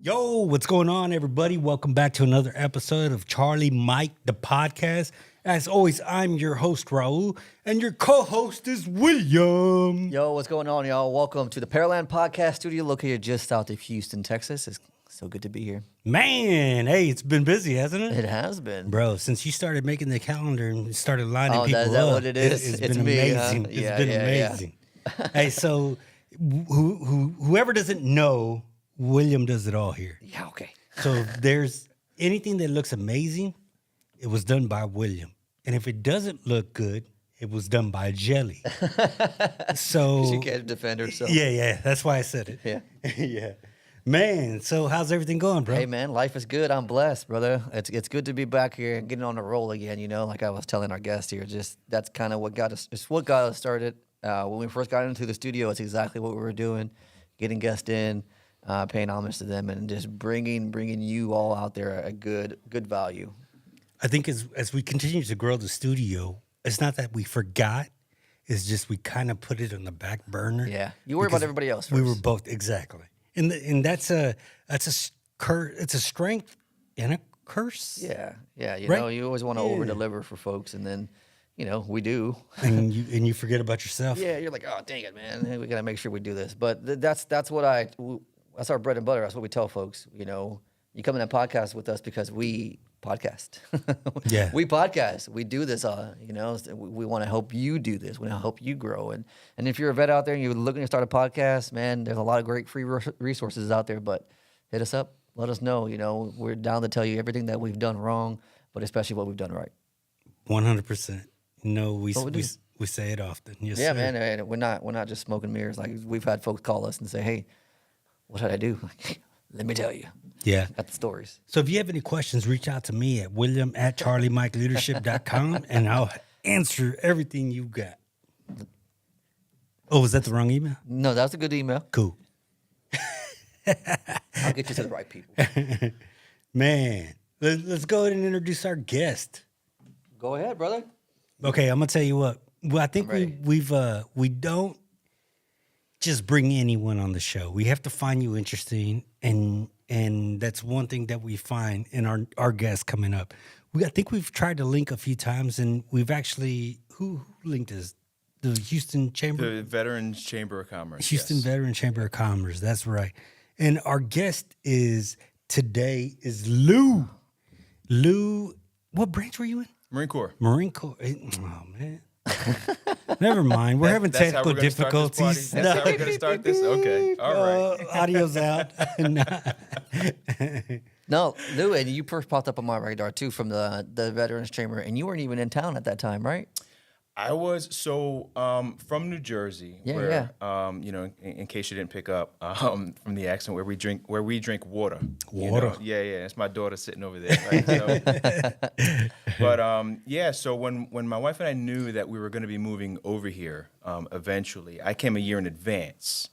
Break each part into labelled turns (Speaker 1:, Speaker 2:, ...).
Speaker 1: Yo, what's going on, everybody? Welcome back to another episode of Charlie Mike, the podcast. As always, I'm your host, Raul, and your co-host is William.
Speaker 2: Yo, what's going on, y'all? Welcome to the Pearland Podcast Studio located just south of Houston, Texas. It's so good to be here.
Speaker 1: Man, hey, it's been busy, hasn't it?
Speaker 2: It has been.
Speaker 1: Bro, since you started making the calendar and started lining people
Speaker 2: is that
Speaker 1: up,
Speaker 2: what it is?
Speaker 1: it's been
Speaker 2: me,
Speaker 1: amazing.
Speaker 2: huh?
Speaker 1: It's been amazing. Hey, so whoever doesn't know, William does it all here.
Speaker 2: Yeah, okay.
Speaker 1: So if there's anything that looks amazing, it was done by William. And if it doesn't look good, it was done by Jelly. So
Speaker 2: She can't defend herself.
Speaker 1: Yeah. That's why I said it.
Speaker 2: Yeah.
Speaker 1: Yeah. Man, so how's everything going, bro?
Speaker 2: Hey, man, life is good. I'm blessed, brother. It's good to be back here and getting on the roll again, you know, like I was telling our guest here. Just that's kind of what got us, it's what got us started. When we first got into the studio, it's exactly what we were doing, getting guests in, paying homage to them, and just bringing you all out there a good value.
Speaker 1: I think as we continue to grow the studio, it's not that we forgot. It's just we kind of put it on the back burner.
Speaker 2: Yeah, you worry about everybody else first.
Speaker 1: We were both exactly, and that's a it's a strength and a curse.
Speaker 2: Yeah. You
Speaker 1: Right?
Speaker 2: know, you always want to over deliver for folks, and then, you know, we do.
Speaker 1: and you forget about yourself.
Speaker 2: Yeah, you're like, oh, dang it, man, we gotta make sure we do this. But that's our bread and butter. That's what we tell folks. You know, you come in and podcast with us because we podcast.
Speaker 1: Yeah.
Speaker 2: We podcast. We do this. You know, we want to help you do this. We want to help you grow. And if you're a vet out there and you're looking to start a podcast, man, there's a lot of great free resources out there. But hit us up. Let us know. You know, we're down to tell you everything that we've done wrong, but especially what we've done right.
Speaker 1: 100%. No, we
Speaker 2: do.
Speaker 1: we say it often. Yes,
Speaker 2: Yeah,
Speaker 1: sir.
Speaker 2: man. And we're not just smoking mirrors. Like, we've had folks call us and say, hey, what did I do? Let me tell you.
Speaker 1: Yeah.
Speaker 2: Got the stories.
Speaker 1: So if you have any questions, reach out to me at william@charliemikeleadership.com and I'll answer everything you got. Oh, was that the wrong email?
Speaker 2: No, that was a good email.
Speaker 1: Cool.
Speaker 2: I'll get you to the right people.
Speaker 1: Man, let's go ahead and introduce our guest.
Speaker 2: Go ahead, brother.
Speaker 1: Okay, I'm gonna tell you what. Well, I think
Speaker 2: I'm ready.
Speaker 1: we don't just bring anyone on the show. We have to find you interesting, and that's one thing that we find in our guests coming up. I think we've tried to link a few times, and we've actually who linked us? The Houston Chamber,
Speaker 3: The Veterans Chamber of Commerce.
Speaker 1: Houston
Speaker 3: yes.
Speaker 1: Veteran Chamber of Commerce. That's right. And our guest today is Lou. Lou, what branch were you in?
Speaker 3: Marine Corps.
Speaker 1: Marine Corps. Oh man. Never mind. We're having
Speaker 3: That's how
Speaker 1: technical
Speaker 3: we're gonna start this party?
Speaker 1: difficulties.
Speaker 3: That's how we're going to start this? Okay. All right.
Speaker 1: Audio's out.
Speaker 2: No, Lou, and you first popped up on my radar too from the Veterans Chamber, and you weren't even in town at that time, right?
Speaker 3: I was from New Jersey,
Speaker 2: Yeah,
Speaker 3: where you know, in case you didn't pick up from the accent, where we drink water. You
Speaker 1: Water.
Speaker 3: know? Yeah. That's my daughter sitting over there. Right? So, but yeah. So when my wife and I knew that we were going to be moving over here, eventually, I came a year in advance.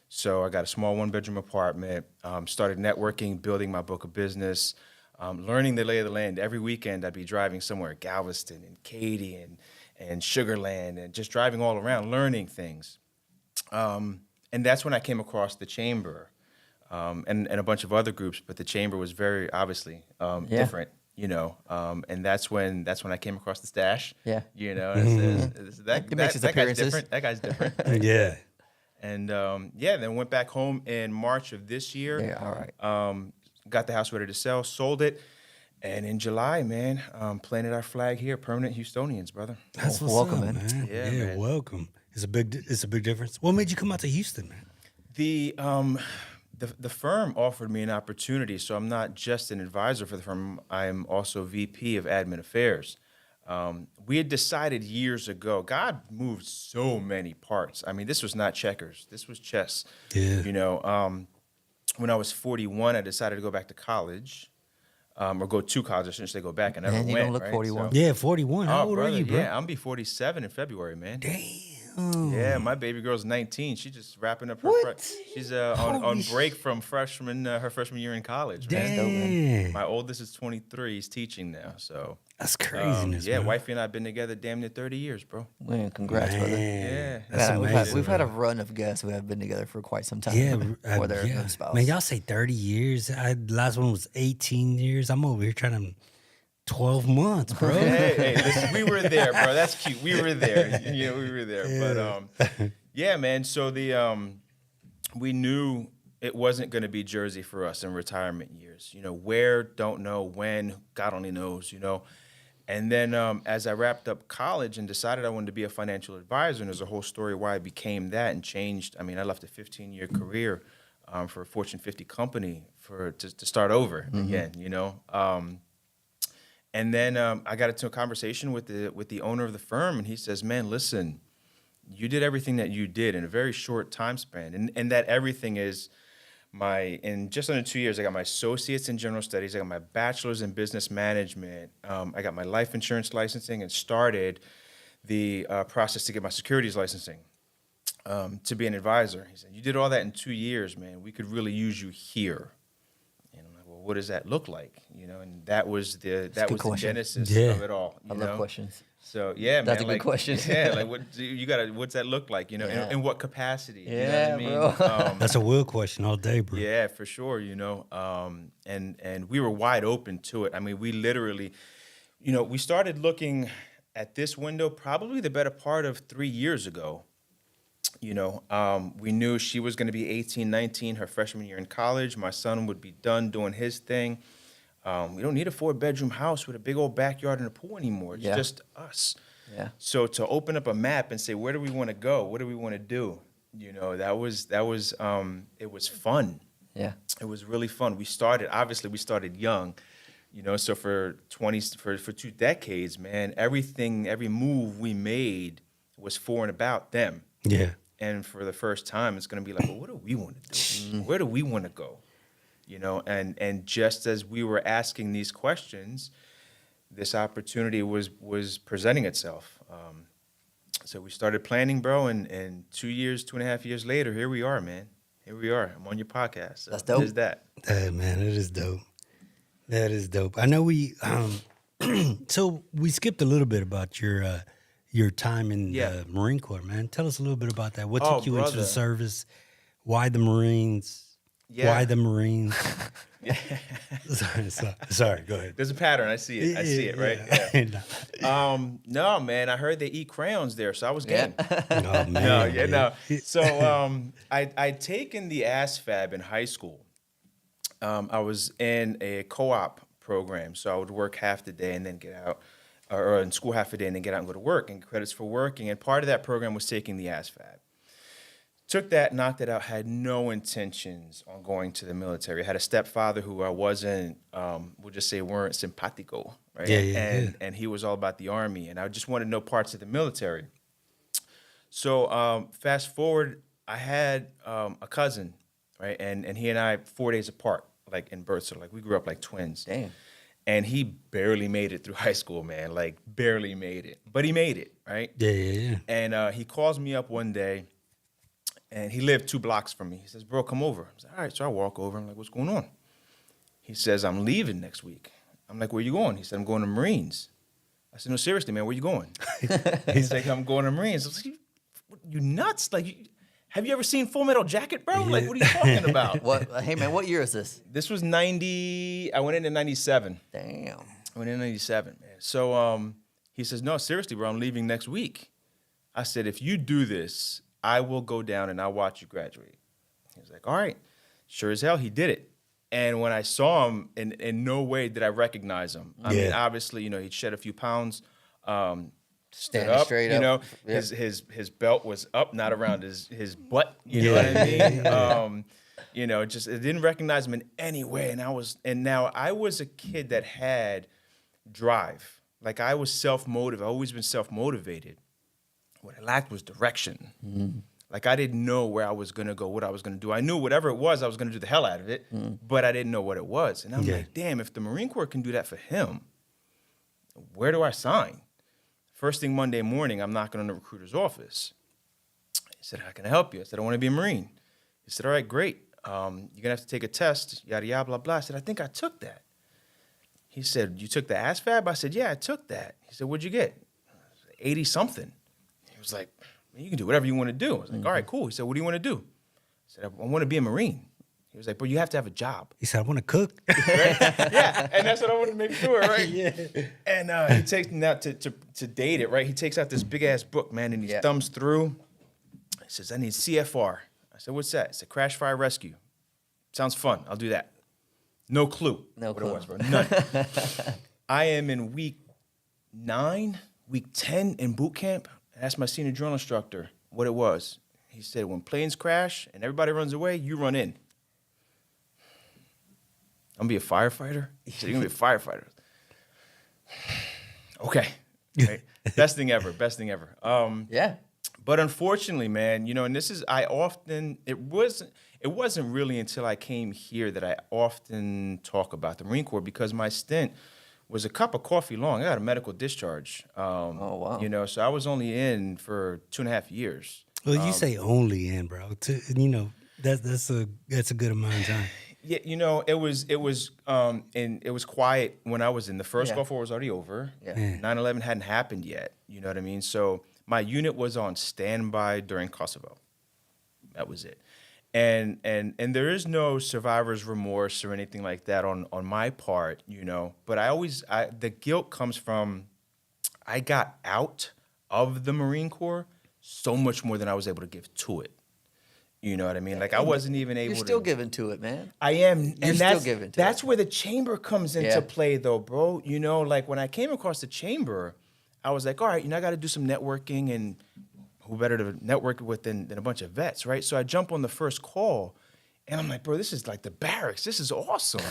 Speaker 3: So I got a small 1-bedroom apartment. Started networking, building my book of business, learning the lay of the land. Every weekend, I'd be driving somewhere, Galveston and Katy and Sugar Land, and just driving all around, learning things. And that's when I came across the Chamber and a bunch of other groups, but the Chamber was very obviously different, you know. And that's when I came across the Stash.
Speaker 2: Yeah.
Speaker 3: You know,
Speaker 2: It makes its
Speaker 3: that guy's
Speaker 2: appearances.
Speaker 3: different. That guy's different. Right?
Speaker 1: Yeah.
Speaker 3: And then went back home in March of this year.
Speaker 2: Yeah, all right.
Speaker 3: Got the house ready to sell, sold it. And in July, man, planted our flag here, permanent Houstonians, brother.
Speaker 1: That's what's
Speaker 2: Welcome,
Speaker 1: up,
Speaker 2: man.
Speaker 1: man.
Speaker 3: Yeah,
Speaker 1: Yeah,
Speaker 3: man.
Speaker 1: welcome. It's a big difference. What made you come out to Houston, man?
Speaker 3: The firm offered me an opportunity, so I'm not just an advisor for the firm. I'm also VP of Admin Affairs. We had decided years ago. God moved so many parts. I mean, this was not checkers. This was chess.
Speaker 1: Yeah.
Speaker 3: You know, when I was 41, I decided to go back to college. Or go to college. I shouldn't say go back. I never
Speaker 2: Man, you
Speaker 3: went.
Speaker 2: don't look
Speaker 3: right?
Speaker 2: 41.
Speaker 1: Yeah, 41. How
Speaker 3: Oh,
Speaker 1: old
Speaker 3: brother,
Speaker 1: are you, bro?
Speaker 3: yeah, I'm be 47 in February, man.
Speaker 1: Damn.
Speaker 3: Yeah, my baby girl's 19. She's just wrapping up her.
Speaker 1: What?
Speaker 3: She's
Speaker 1: Holy
Speaker 3: on break from her freshman year in college. Man.
Speaker 1: Damn.
Speaker 3: My oldest is 23. He's teaching now. So
Speaker 1: That's craziness,
Speaker 3: Yeah,
Speaker 1: man.
Speaker 3: wifey and I have been together damn near 30 years, bro.
Speaker 2: Man, congrats, brother.
Speaker 3: Yeah.
Speaker 1: That's
Speaker 2: Yeah,
Speaker 1: amazing.
Speaker 2: we've had a
Speaker 1: man.
Speaker 2: run of guests who have been together for quite some time.
Speaker 1: Yeah,
Speaker 2: for their
Speaker 1: yeah.
Speaker 2: spouse.
Speaker 1: Man, y'all say 30 years. The last one was 18 years. I'm over here trying to 12 months, bro.
Speaker 3: Hey, listen, we were there, bro. That's cute. We were there. You know, we were there. But yeah, man. So we knew it wasn't going to be Jersey for us in retirement years. You know, where, don't know, when, God only knows, you know. And then as I wrapped up college and decided I wanted to be a financial advisor, and there's a whole story why I became that and changed. I mean, I left a 15-year career for a Fortune 50 company to start over again, you know. And then I got into a conversation with the owner of the firm, and he says, man, listen, you did everything that you did in a very short time span. And that everything is in just under 2 years, I got my associates in general studies. I got my bachelor's in business management. I got my life insurance licensing and started the process to get my securities licensing to be an advisor. He said, you did all that in 2 years, man. We could really use you here. And I'm like, well, what does that look like? You know, and that was the genesis of it all.
Speaker 2: I love questions.
Speaker 3: So yeah,
Speaker 2: That's
Speaker 3: man,
Speaker 2: a good question.
Speaker 3: Yeah, like what's that look like? You know, in what capacity?
Speaker 2: Yeah,
Speaker 3: you know what I mean?
Speaker 1: That's a will question all day, bro.
Speaker 3: Yeah, for sure. You know, and we were wide open to it. I mean, we literally, you know, we started looking at this window probably the better part of 3 years ago. You know, we knew she was going to be 18, 19, her freshman year in college. My son would be done doing his thing. We don't need a 4-bedroom house with a big old backyard and a pool anymore. It's just us.
Speaker 2: Yeah.
Speaker 3: So to open up a map and say, where do we want to go? What do we want to do? You know, that was it was fun.
Speaker 2: Yeah.
Speaker 3: It was really fun. We started young, you know, so for 2 decades, man, every move we made was for and about them.
Speaker 1: Yeah.
Speaker 3: And for the first time, it's going to be like, well, what do we want to do? Where do we want to go? You know, and just as we were asking these questions, this opportunity was presenting itself. So we started planning, bro, and 2.5 years later, here we are, man. Here we are. I'm on your podcast. So
Speaker 2: That's dope.
Speaker 3: There's that.
Speaker 1: Man, it is dope. That is dope. I know we so we skipped a little bit about your time in the Marine Corps, man. Tell us a little bit about that. What took you into the service? Why the Marines?
Speaker 3: Yeah.
Speaker 1: Why the Marines? Sorry, go ahead.
Speaker 3: There's a pattern. I see it. I see it, right? Yeah. No, man, I heard they eat crayons there, so I was game.
Speaker 1: Oh, man.
Speaker 3: No. So I'd taken the ASFAB in high school. I was in a co-op program, so I would work half the day and then get out, or in school half the day and then get out and go to work and get credits for working. And part of that program was taking the ASFAB. Took that, knocked it out, had no intentions on going to the military. I had a stepfather who I wasn't, we'll just say weren't simpatico, right? And he was all about the Army, and I just wanted no parts of the military. So fast forward, I had a cousin, right? And he and I 4 days apart, like in birth, so like we grew up like twins.
Speaker 2: Damn.
Speaker 3: And he barely made it through high school, man, like barely made it. But he made it, right?
Speaker 1: Yeah.
Speaker 3: And he calls me up one day, and he lived 2 blocks from me. He says, bro, come over. I said, all right. So I walk over. I'm like, what's going on? He says, I'm leaving next week. I'm like, where you going? He said, I'm going to Marines. I said, no, seriously, man, where you going? He's like, I'm going to Marines. I was like, you nuts? Like, have you ever seen Full Metal Jacket, bro? Like, what are you talking about?
Speaker 2: Hey, man, what year is this?
Speaker 3: This was 90. I went in 97.
Speaker 2: Damn.
Speaker 3: I went in 97, man. So he says, no, seriously, bro, I'm leaving next week. I said, if you do this, I will go down and I'll watch you graduate. He was like, all right. Sure as hell, he did it. And when I saw him, in no way did I recognize him. I mean, obviously, you know, he'd shed a few pounds, stood up,
Speaker 2: straight
Speaker 3: you
Speaker 2: up.
Speaker 3: know,
Speaker 2: Yep.
Speaker 3: his belt was up, not around his butt, you know what I mean? You know, just I didn't recognize him in any way. And now I was a kid that had drive. Like I was self-motivated. I've always been self-motivated. What I lacked was direction. Mm-hmm. Like I didn't know where I was gonna go, what I was gonna do. I knew whatever it was, I was gonna do the hell out of it, but I didn't know what it was. And I'm like, damn, if the Marine Corps can do that for him, where do I sign? First thing Monday morning, I'm knocking on the recruiter's office. He said, how can I help you? I said, I want to be a Marine. He said, all right, great. You're gonna have to take a test, yada, yada, blah, blah. I said, I think I took that. He said, you took the ASVAB? I said, yeah, I took that. He said, what'd you get? 80 something. He was like, you can do whatever you want to do. I was like, all right, cool. He said, what do you want to do? I said, I want to be a Marine. He was like, but you have to have a job.
Speaker 1: He said, I want to cook.
Speaker 3: Right? Yeah, and that's what I want to make sure, right?
Speaker 1: Yeah.
Speaker 3: And he takes now to date it, right? He takes out this big ass book, man, and he thumbs through. He says, I need CFR. I said, what's that? He said, Crash Fire Rescue. Sounds fun. I'll do that. No clue.
Speaker 2: No
Speaker 3: what
Speaker 2: clue.
Speaker 3: it was, bro. None. I am in week 9, week 10 in boot camp. I asked my senior drill instructor what it was. He said, when planes crash and everybody runs away, you run in. I'm gonna be a firefighter? He said, you're gonna be a firefighter. Okay. Right? Best thing ever.
Speaker 2: Yeah.
Speaker 3: But unfortunately, man, you know, and this is, it wasn't really until I came here that I often talk about the Marine Corps, because my stint was a cup of coffee long. I got a medical discharge.
Speaker 2: Oh, wow.
Speaker 3: You know, so I was only in for 2.5 years.
Speaker 1: Well, you say only in, bro. You know, that's a good amount of time.
Speaker 3: Yeah, you know, it was quiet when I was in. The first Gulf War was already over.
Speaker 2: Yeah.
Speaker 3: 9/11 hadn't happened yet. You know what I mean? So my unit was on standby during Kosovo. That was it. And there is no survivor's remorse or anything like that on my part, you know. But the guilt comes from, I got out of the Marine Corps so much more than I was able to give to it. You know what I mean? Like, I wasn't even able to.
Speaker 2: You're still giving to it, man.
Speaker 3: I am.
Speaker 2: You're
Speaker 3: And
Speaker 2: still giving to
Speaker 3: that's
Speaker 2: it.
Speaker 3: where the chamber comes into play, though, bro. You know, like, when I came across the chamber, I was like, all right, you know, I got to do some networking, and who better to network with than a bunch of vets, right? So I jump on the first call, and I'm like, bro, this is like the barracks. This is awesome.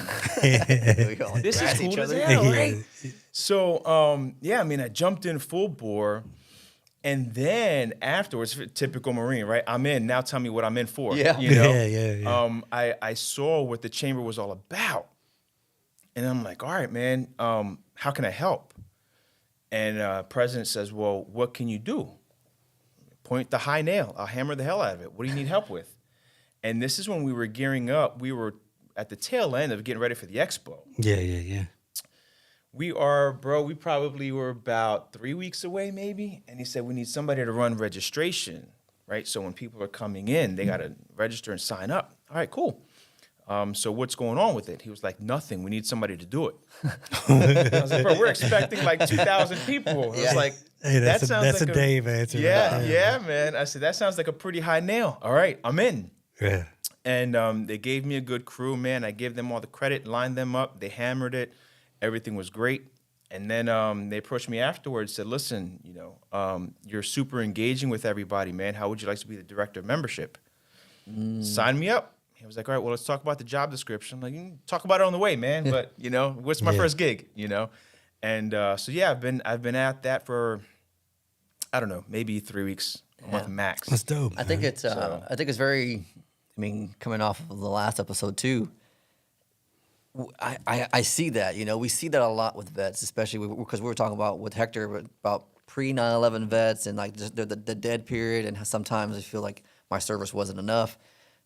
Speaker 3: This is cool as hell, right? So, yeah, I mean, I jumped in full bore. And then afterwards, typical Marine, right? I'm in. Now tell me what I'm in for.
Speaker 2: Yeah.
Speaker 3: You know?
Speaker 1: Yeah.
Speaker 3: I saw what the chamber was all about. And I'm like, all right, man, how can I help? And President says, well, what can you do? Point the high nail. I'll hammer the hell out of it. What do you need help with? And this is when we were gearing up. We were at the tail end of getting ready for the expo.
Speaker 1: Yeah.
Speaker 3: We probably were about 3 weeks away, maybe. And he said, we need somebody to run registration, right? So when people are coming in, they got to register and sign up. All right, cool. So what's going on with it? He was like, nothing. We need somebody to do it. I was like, bro, we're expecting like 2,000 people. I was like,
Speaker 1: Hey,
Speaker 3: that sounds
Speaker 1: that's
Speaker 3: like
Speaker 1: a Dave answer.
Speaker 3: Yeah, man. I said, that sounds like a pretty high nail. All right, I'm in.
Speaker 1: Yeah.
Speaker 3: And they gave me a good crew, man. I gave them all the credit, lined them up. They hammered it. Everything was great. And then they approached me afterwards, said, listen, you know, you're super engaging with everybody, man. How would you like to be the director of membership? Sign me up. He was like, all right, well, let's talk about the job description. I'm like, you can talk about it on the way, man. But, you know, what's my first gig, you know? And so, yeah, I've been at that for, I don't know, maybe 3 weeks, a month max.
Speaker 1: That's dope.
Speaker 2: I think it's very, I mean, coming off of the last episode too, I see that, you know, we see that a lot with vets, especially because we were talking about with Hector about pre 9/11 vets and like the dead period, and how sometimes I feel like my service wasn't enough,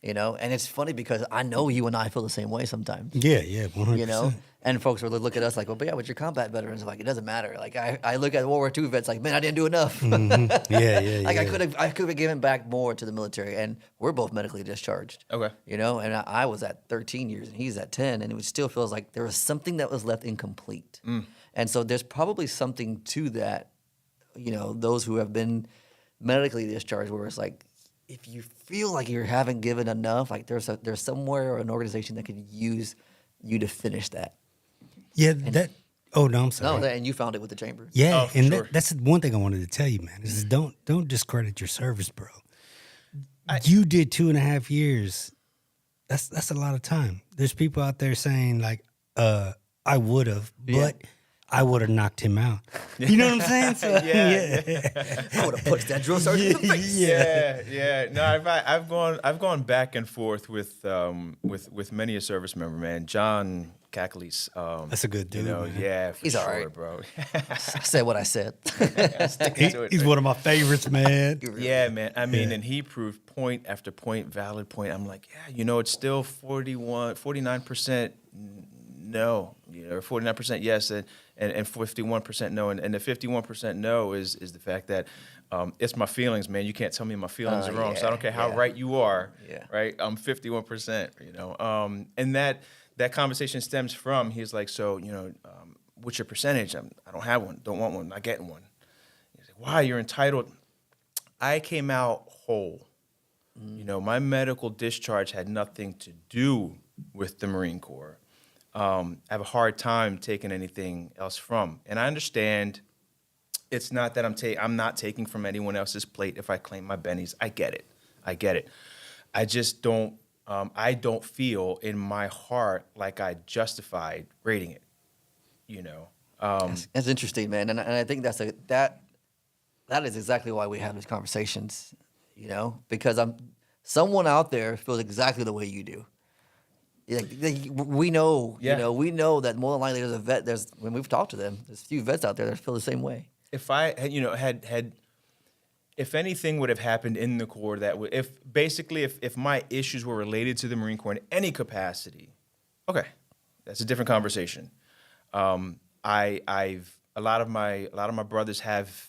Speaker 2: you know. And it's funny because I know you and I feel the same way sometimes.
Speaker 1: Yeah, 100%.
Speaker 2: You know, and folks will look at us like, well, but yeah, but you're combat veterans. Like, it doesn't matter. Like, I look at World War II vets like, man, I didn't do enough.
Speaker 1: Yeah.
Speaker 2: Like, I could have given back more to the military, and we're both medically discharged.
Speaker 3: Okay.
Speaker 2: You know, and I was at 13 years, and he's at 10, and it still feels like there was something that was left incomplete. And so there's probably something to that, you know, those who have been medically discharged, where it's like, if you feel like you haven't given enough, like there's somewhere or an organization that could use you to finish that.
Speaker 1: Yeah, that. Oh no, I'm sorry.
Speaker 2: No, and you found it with the chamber.
Speaker 1: Yeah,
Speaker 3: Oh, for
Speaker 1: and
Speaker 3: sure.
Speaker 1: that's one thing I wanted to tell you, man. Is don't discredit your service, bro. You did 2.5 years. That's a lot of time. There's people out there saying like, I would have, but I would have knocked him out. You know what I'm saying? So,
Speaker 2: I would have punched that drill sergeant in the face.
Speaker 3: Yeah. No, I've gone back and forth with many a service member, man. John Cackles.
Speaker 1: That's a good dude.
Speaker 3: You know,
Speaker 1: man.
Speaker 3: yeah, for
Speaker 2: He's
Speaker 3: sure,
Speaker 2: all right.
Speaker 3: bro.
Speaker 2: I said what I said.
Speaker 3: Sticking to it,
Speaker 1: He's
Speaker 3: man.
Speaker 1: one of my favorites, man.
Speaker 3: Yeah, man. I mean, and he proved point after point, valid point. I'm like, yeah, you know, it's still 49% no, or 49% yes, and 51% no. And the 51% no is the fact that it's my feelings, man. You can't tell me my feelings are wrong. So I don't care how right you are, right? I'm 51%, and that conversation stems from, he's like, so, what's your percentage? I don't have one, don't want one, not getting one. He's like, why? You're entitled. I came out whole. My medical discharge had nothing to do with the Marine Corps. I have a hard time taking anything else from. And I understand it's not that I'm not taking from anyone else's plate if I claim my bennies. I get it. I just don't, I don't feel in my heart like I justified rating it,
Speaker 2: That's interesting, man. And I think that is exactly why we have these conversations, because someone out there feels exactly the way you do. We know, we know that more than likely there's a vet. When we've talked to them, there's a few vets out there that feel the same way.
Speaker 3: If I had, if anything would have happened in the Corps if my issues were related to the Marine Corps in any capacity, okay, that's a different conversation. A lot of my brothers have,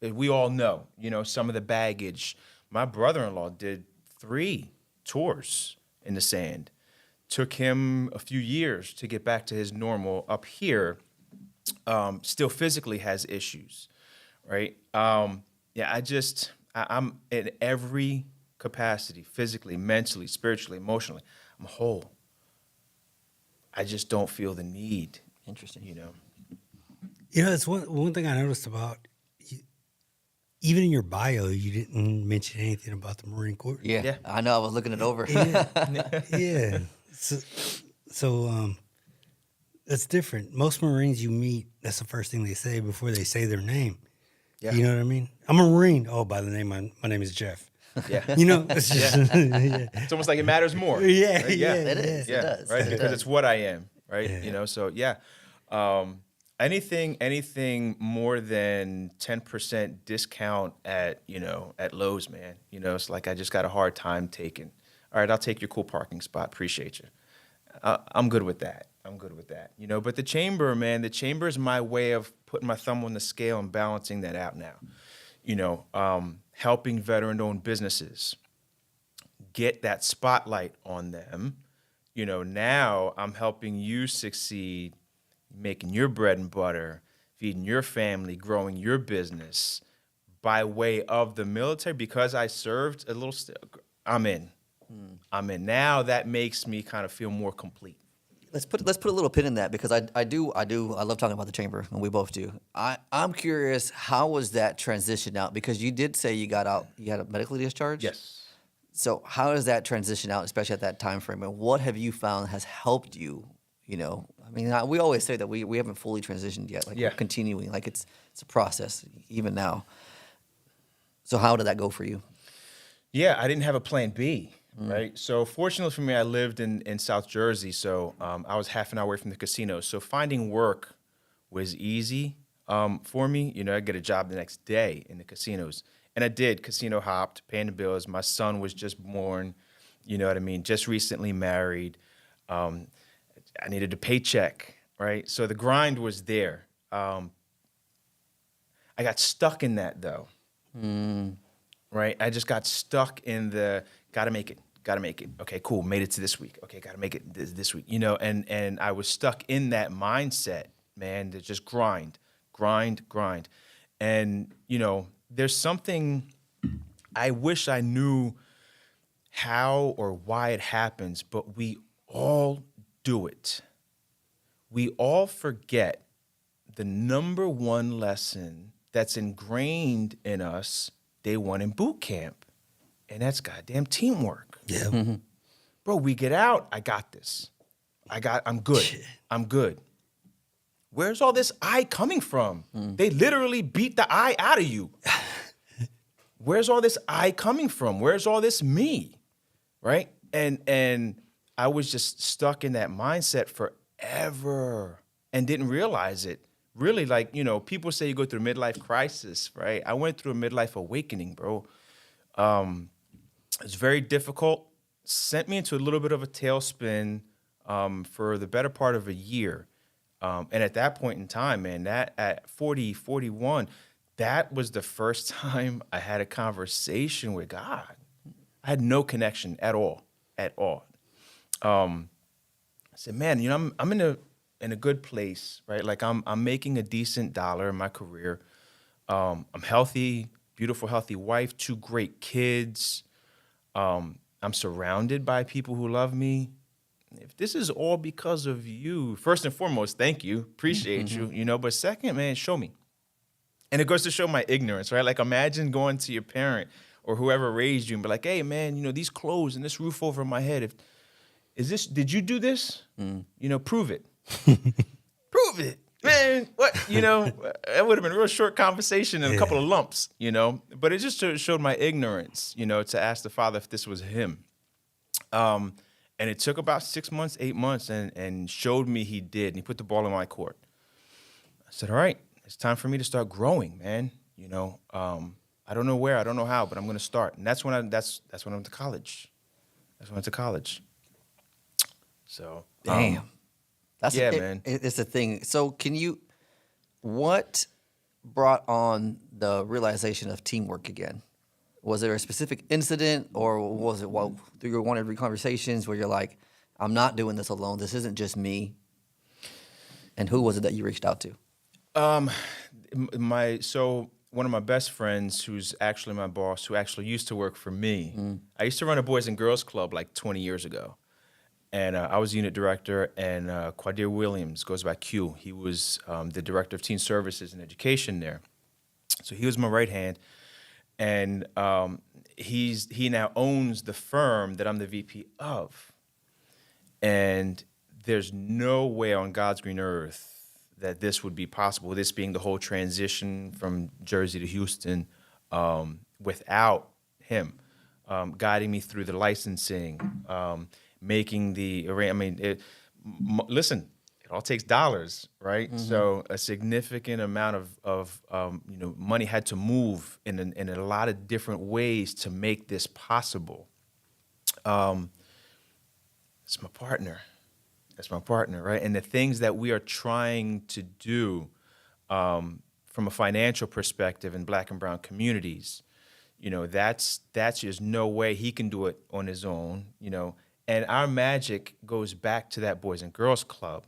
Speaker 3: we all know, some of the baggage. My brother-in-law did 3 tours in the sand. Took him a few years to get back to his normal. Up here, still physically has issues, right? I'm in every capacity, physically, mentally, spiritually, emotionally, I'm whole. I just don't feel the need.
Speaker 2: Interesting.
Speaker 1: That's one thing I noticed about you. Even in your bio, you didn't mention anything about the Marine Corps.
Speaker 2: Yeah. I know. I was looking it over.
Speaker 1: Yeah. So that's different. Most Marines you meet, that's the first thing they say before they say their name. Yeah. You know what I mean? I'm a Marine. Oh, by the name, my name is Jeff.
Speaker 3: Yeah.
Speaker 1: It's just,
Speaker 3: It's almost like it matters more.
Speaker 1: Yeah.
Speaker 3: Right?
Speaker 1: Yeah.
Speaker 2: It is.
Speaker 3: Yeah.
Speaker 2: It does.
Speaker 3: Right. Because it's what I am. Right.
Speaker 1: Yeah.
Speaker 3: So yeah. Anything more than 10% discount at Lowe's, man. It's like I just got a hard time taking. All right, I'll take your cool parking spot. Appreciate you. I'm good with that. But the chamber, man, the chamber is my way of putting my thumb on the scale and balancing that out now. Helping veteran-owned businesses get that spotlight on them. Now I'm helping you succeed, making your bread and butter, feeding your family, growing your business by way of the military. Because I served a little, I'm in. Now that makes me kind of feel more complete.
Speaker 2: Let's put a little pin in that, because I love talking about the chamber, and we both do. I'm curious, how was that transition out? Because you did say you got out, you had a medical discharge.
Speaker 3: Yes.
Speaker 2: So how does that transition out, especially at that time frame? And what have you found has helped you? We always say that we haven't fully transitioned yet. We're continuing. It's a process even now. So how did that go for you?
Speaker 3: Yeah, I didn't have a plan B. Right. So fortunately for me, I lived in South Jersey. So I was half an hour away from the casino. So finding work was easy for me. I'd get a job the next day in the casinos. And I did. Casino hopped, paying the bills. My son was just born. You know what I mean? Just recently married. I needed a paycheck. Right. So the grind was there. I got stuck in that, though. Right. I just got stuck in the gotta make it. Okay, cool. Made it to this week. Okay, gotta make it this week. And I was stuck in that mindset, man, to just grind. And, there's something I wish I knew how or why it happens, but we all do it. We all forget the number one lesson that's ingrained in us day one in boot camp. And that's goddamn teamwork.
Speaker 1: Yeah.
Speaker 2: Mm-hmm.
Speaker 3: Bro, we get out. I got this. I'm good. Where's all this I coming from? They literally beat the I out of you. Where's all this I coming from? Where's all this me? Right? And I was just stuck in that mindset forever and didn't realize it. Really, people say you go through a midlife crisis, right? I went through a midlife awakening, bro. It's very difficult. Sent me into a little bit of a tailspin. for the better part of a year. And at that point in time, man, that at 40, 41, that was the first time I had a conversation with God. I had no connection at all. I said, man, I'm in a good place, right? Like I'm making a decent dollar in my career. I'm healthy, beautiful, healthy wife, 2 great kids. I'm surrounded by people who love me. If this is all because of you, first and foremost, thank you, appreciate you, but second, man, show me. And it goes to show my ignorance, right? Like imagine going to your parent or whoever raised you and be like, hey, man, these clothes and this roof over my head, did you do this? Prove it. Prove it. Man, what? That would have been a real short conversation and a couple of lumps, but it just showed my ignorance, to ask the Father if this was him. And it took about 6 months, 8 months and showed me he did. And he put the ball in my court. I said, all right, it's time for me to start growing, man. I don't know where, I don't know how, but I'm going to start. And that's when I went to college. So,
Speaker 2: Damn.
Speaker 3: Man.
Speaker 2: It's a thing. So what brought on the realization of teamwork again? Was there a specific incident, or was it through one of your conversations where you're like, I'm not doing this alone. This isn't just me. And who was it that you reached out to?
Speaker 3: One of my best friends, who's actually my boss, who actually used to work for me. I used to run a Boys and Girls Club like 20 years ago. And I was unit director, and Quadir Williams goes by Q. He was the director of teen services and education there. So he was my right hand. And he now owns the firm that I'm the VP of. And there's no way on God's green earth that this would be possible, this being the whole transition from Jersey to Houston, without him guiding me through the licensing, making the arrangement. Listen, it all takes dollars, right? Mm-hmm. So a significant amount of money had to move in a lot of different ways to make this possible. It's my partner. That's my partner, right? And the things that we are trying to do from a financial perspective in Black and brown communities, that's just no way he can do it on his own, And our magic goes back to that Boys and Girls Club.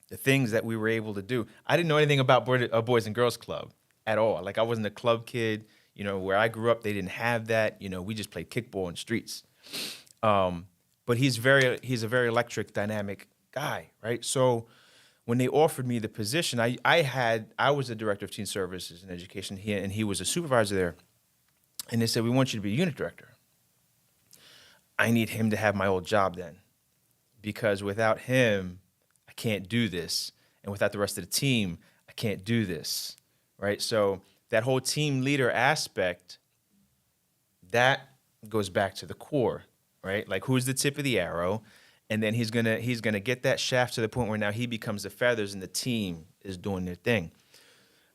Speaker 3: The things that we were able to do. I didn't know anything about a Boys and Girls Club at all. Like I wasn't a club kid. Where I grew up, they didn't have that. We just played kickball in the streets. But he's a very electric, dynamic guy, right? So when they offered me the position, I was the director of teen services and education, and he was a supervisor there. And they said, we want you to be a unit director. I need him to have my old job then, because without him, I can't do this. And without the rest of the team, I can't do this, right? So that whole team leader aspect, that goes back to the core, right? Like who's the tip of the arrow? And then he's gonna get that shaft to the point where now he becomes the feathers and the team is doing their thing.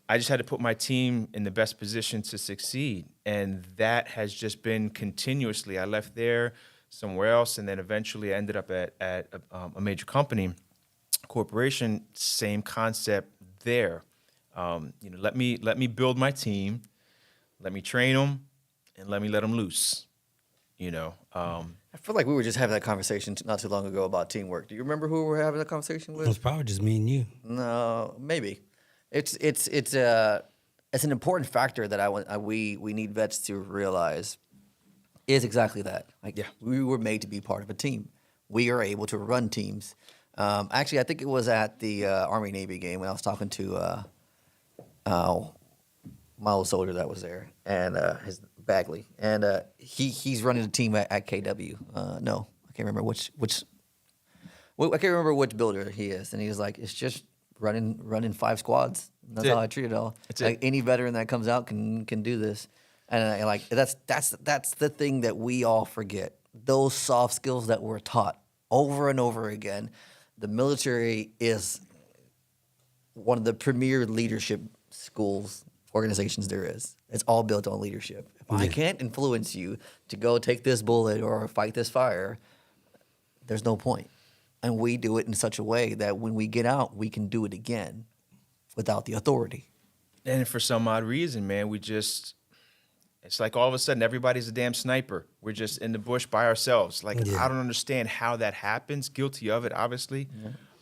Speaker 3: I just had to put my team in the best position to succeed. And that has just been continuously. I left there somewhere else, and then eventually I ended up at a major company, corporation, same concept there. Let me build my team, let me train them, and let them loose.
Speaker 2: I feel like we were just having that conversation not too long ago about teamwork. Do you remember who we were having that conversation with?
Speaker 1: It was probably just me and you.
Speaker 2: No, maybe. It's an important factor that we need vets to realize is exactly that. We were made to be part of a team. We are able to run teams. Actually, I think it was at the Army Navy game when I was talking to my old soldier that was there, and his Bagley, and he's running a team at KW. No, I can't remember which builder he is, and he was like, it's just running 5 squads. That's how I treat it all. Any veteran that comes out can do this, and that's the thing that we all forget. Those soft skills that we're taught over and over again. The military is one of the premier leadership organizations there is. It's all built on leadership. If I can't influence you to go take this bullet or fight this fire, there's no point. and we do it in such a way that when we get out, we can do it again without the authority.
Speaker 3: And for some odd reason, man, it's like all of a sudden everybody's a damn sniper. We're just in the bush by ourselves. Like,
Speaker 1: Yeah.
Speaker 3: I don't understand how that happens. Guilty of it, obviously.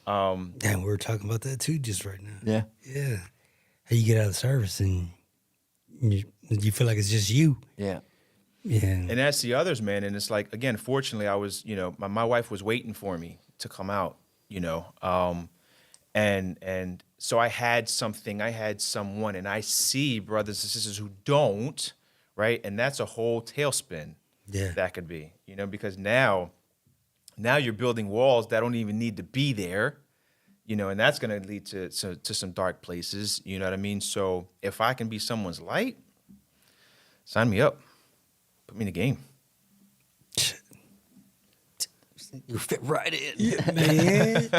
Speaker 1: And we were talking about that too just right now.
Speaker 2: Yeah.
Speaker 1: Yeah. How you get out of service and you feel like it's just you.
Speaker 2: Yeah.
Speaker 1: Yeah.
Speaker 3: And that's the others, man. And it's like, again, fortunately, I was, my wife was waiting for me to come out, and so I had something, I had someone, and I see brothers and sisters who don't, right? And that's a whole tailspin.
Speaker 1: Yeah.
Speaker 3: That could be, because now you're building walls that don't even need to be there, and that's going to lead to some dark places. You know what I mean? So if I can be someone's light, sign me up, put me in the game.
Speaker 2: You fit right in.
Speaker 1: Yeah, man.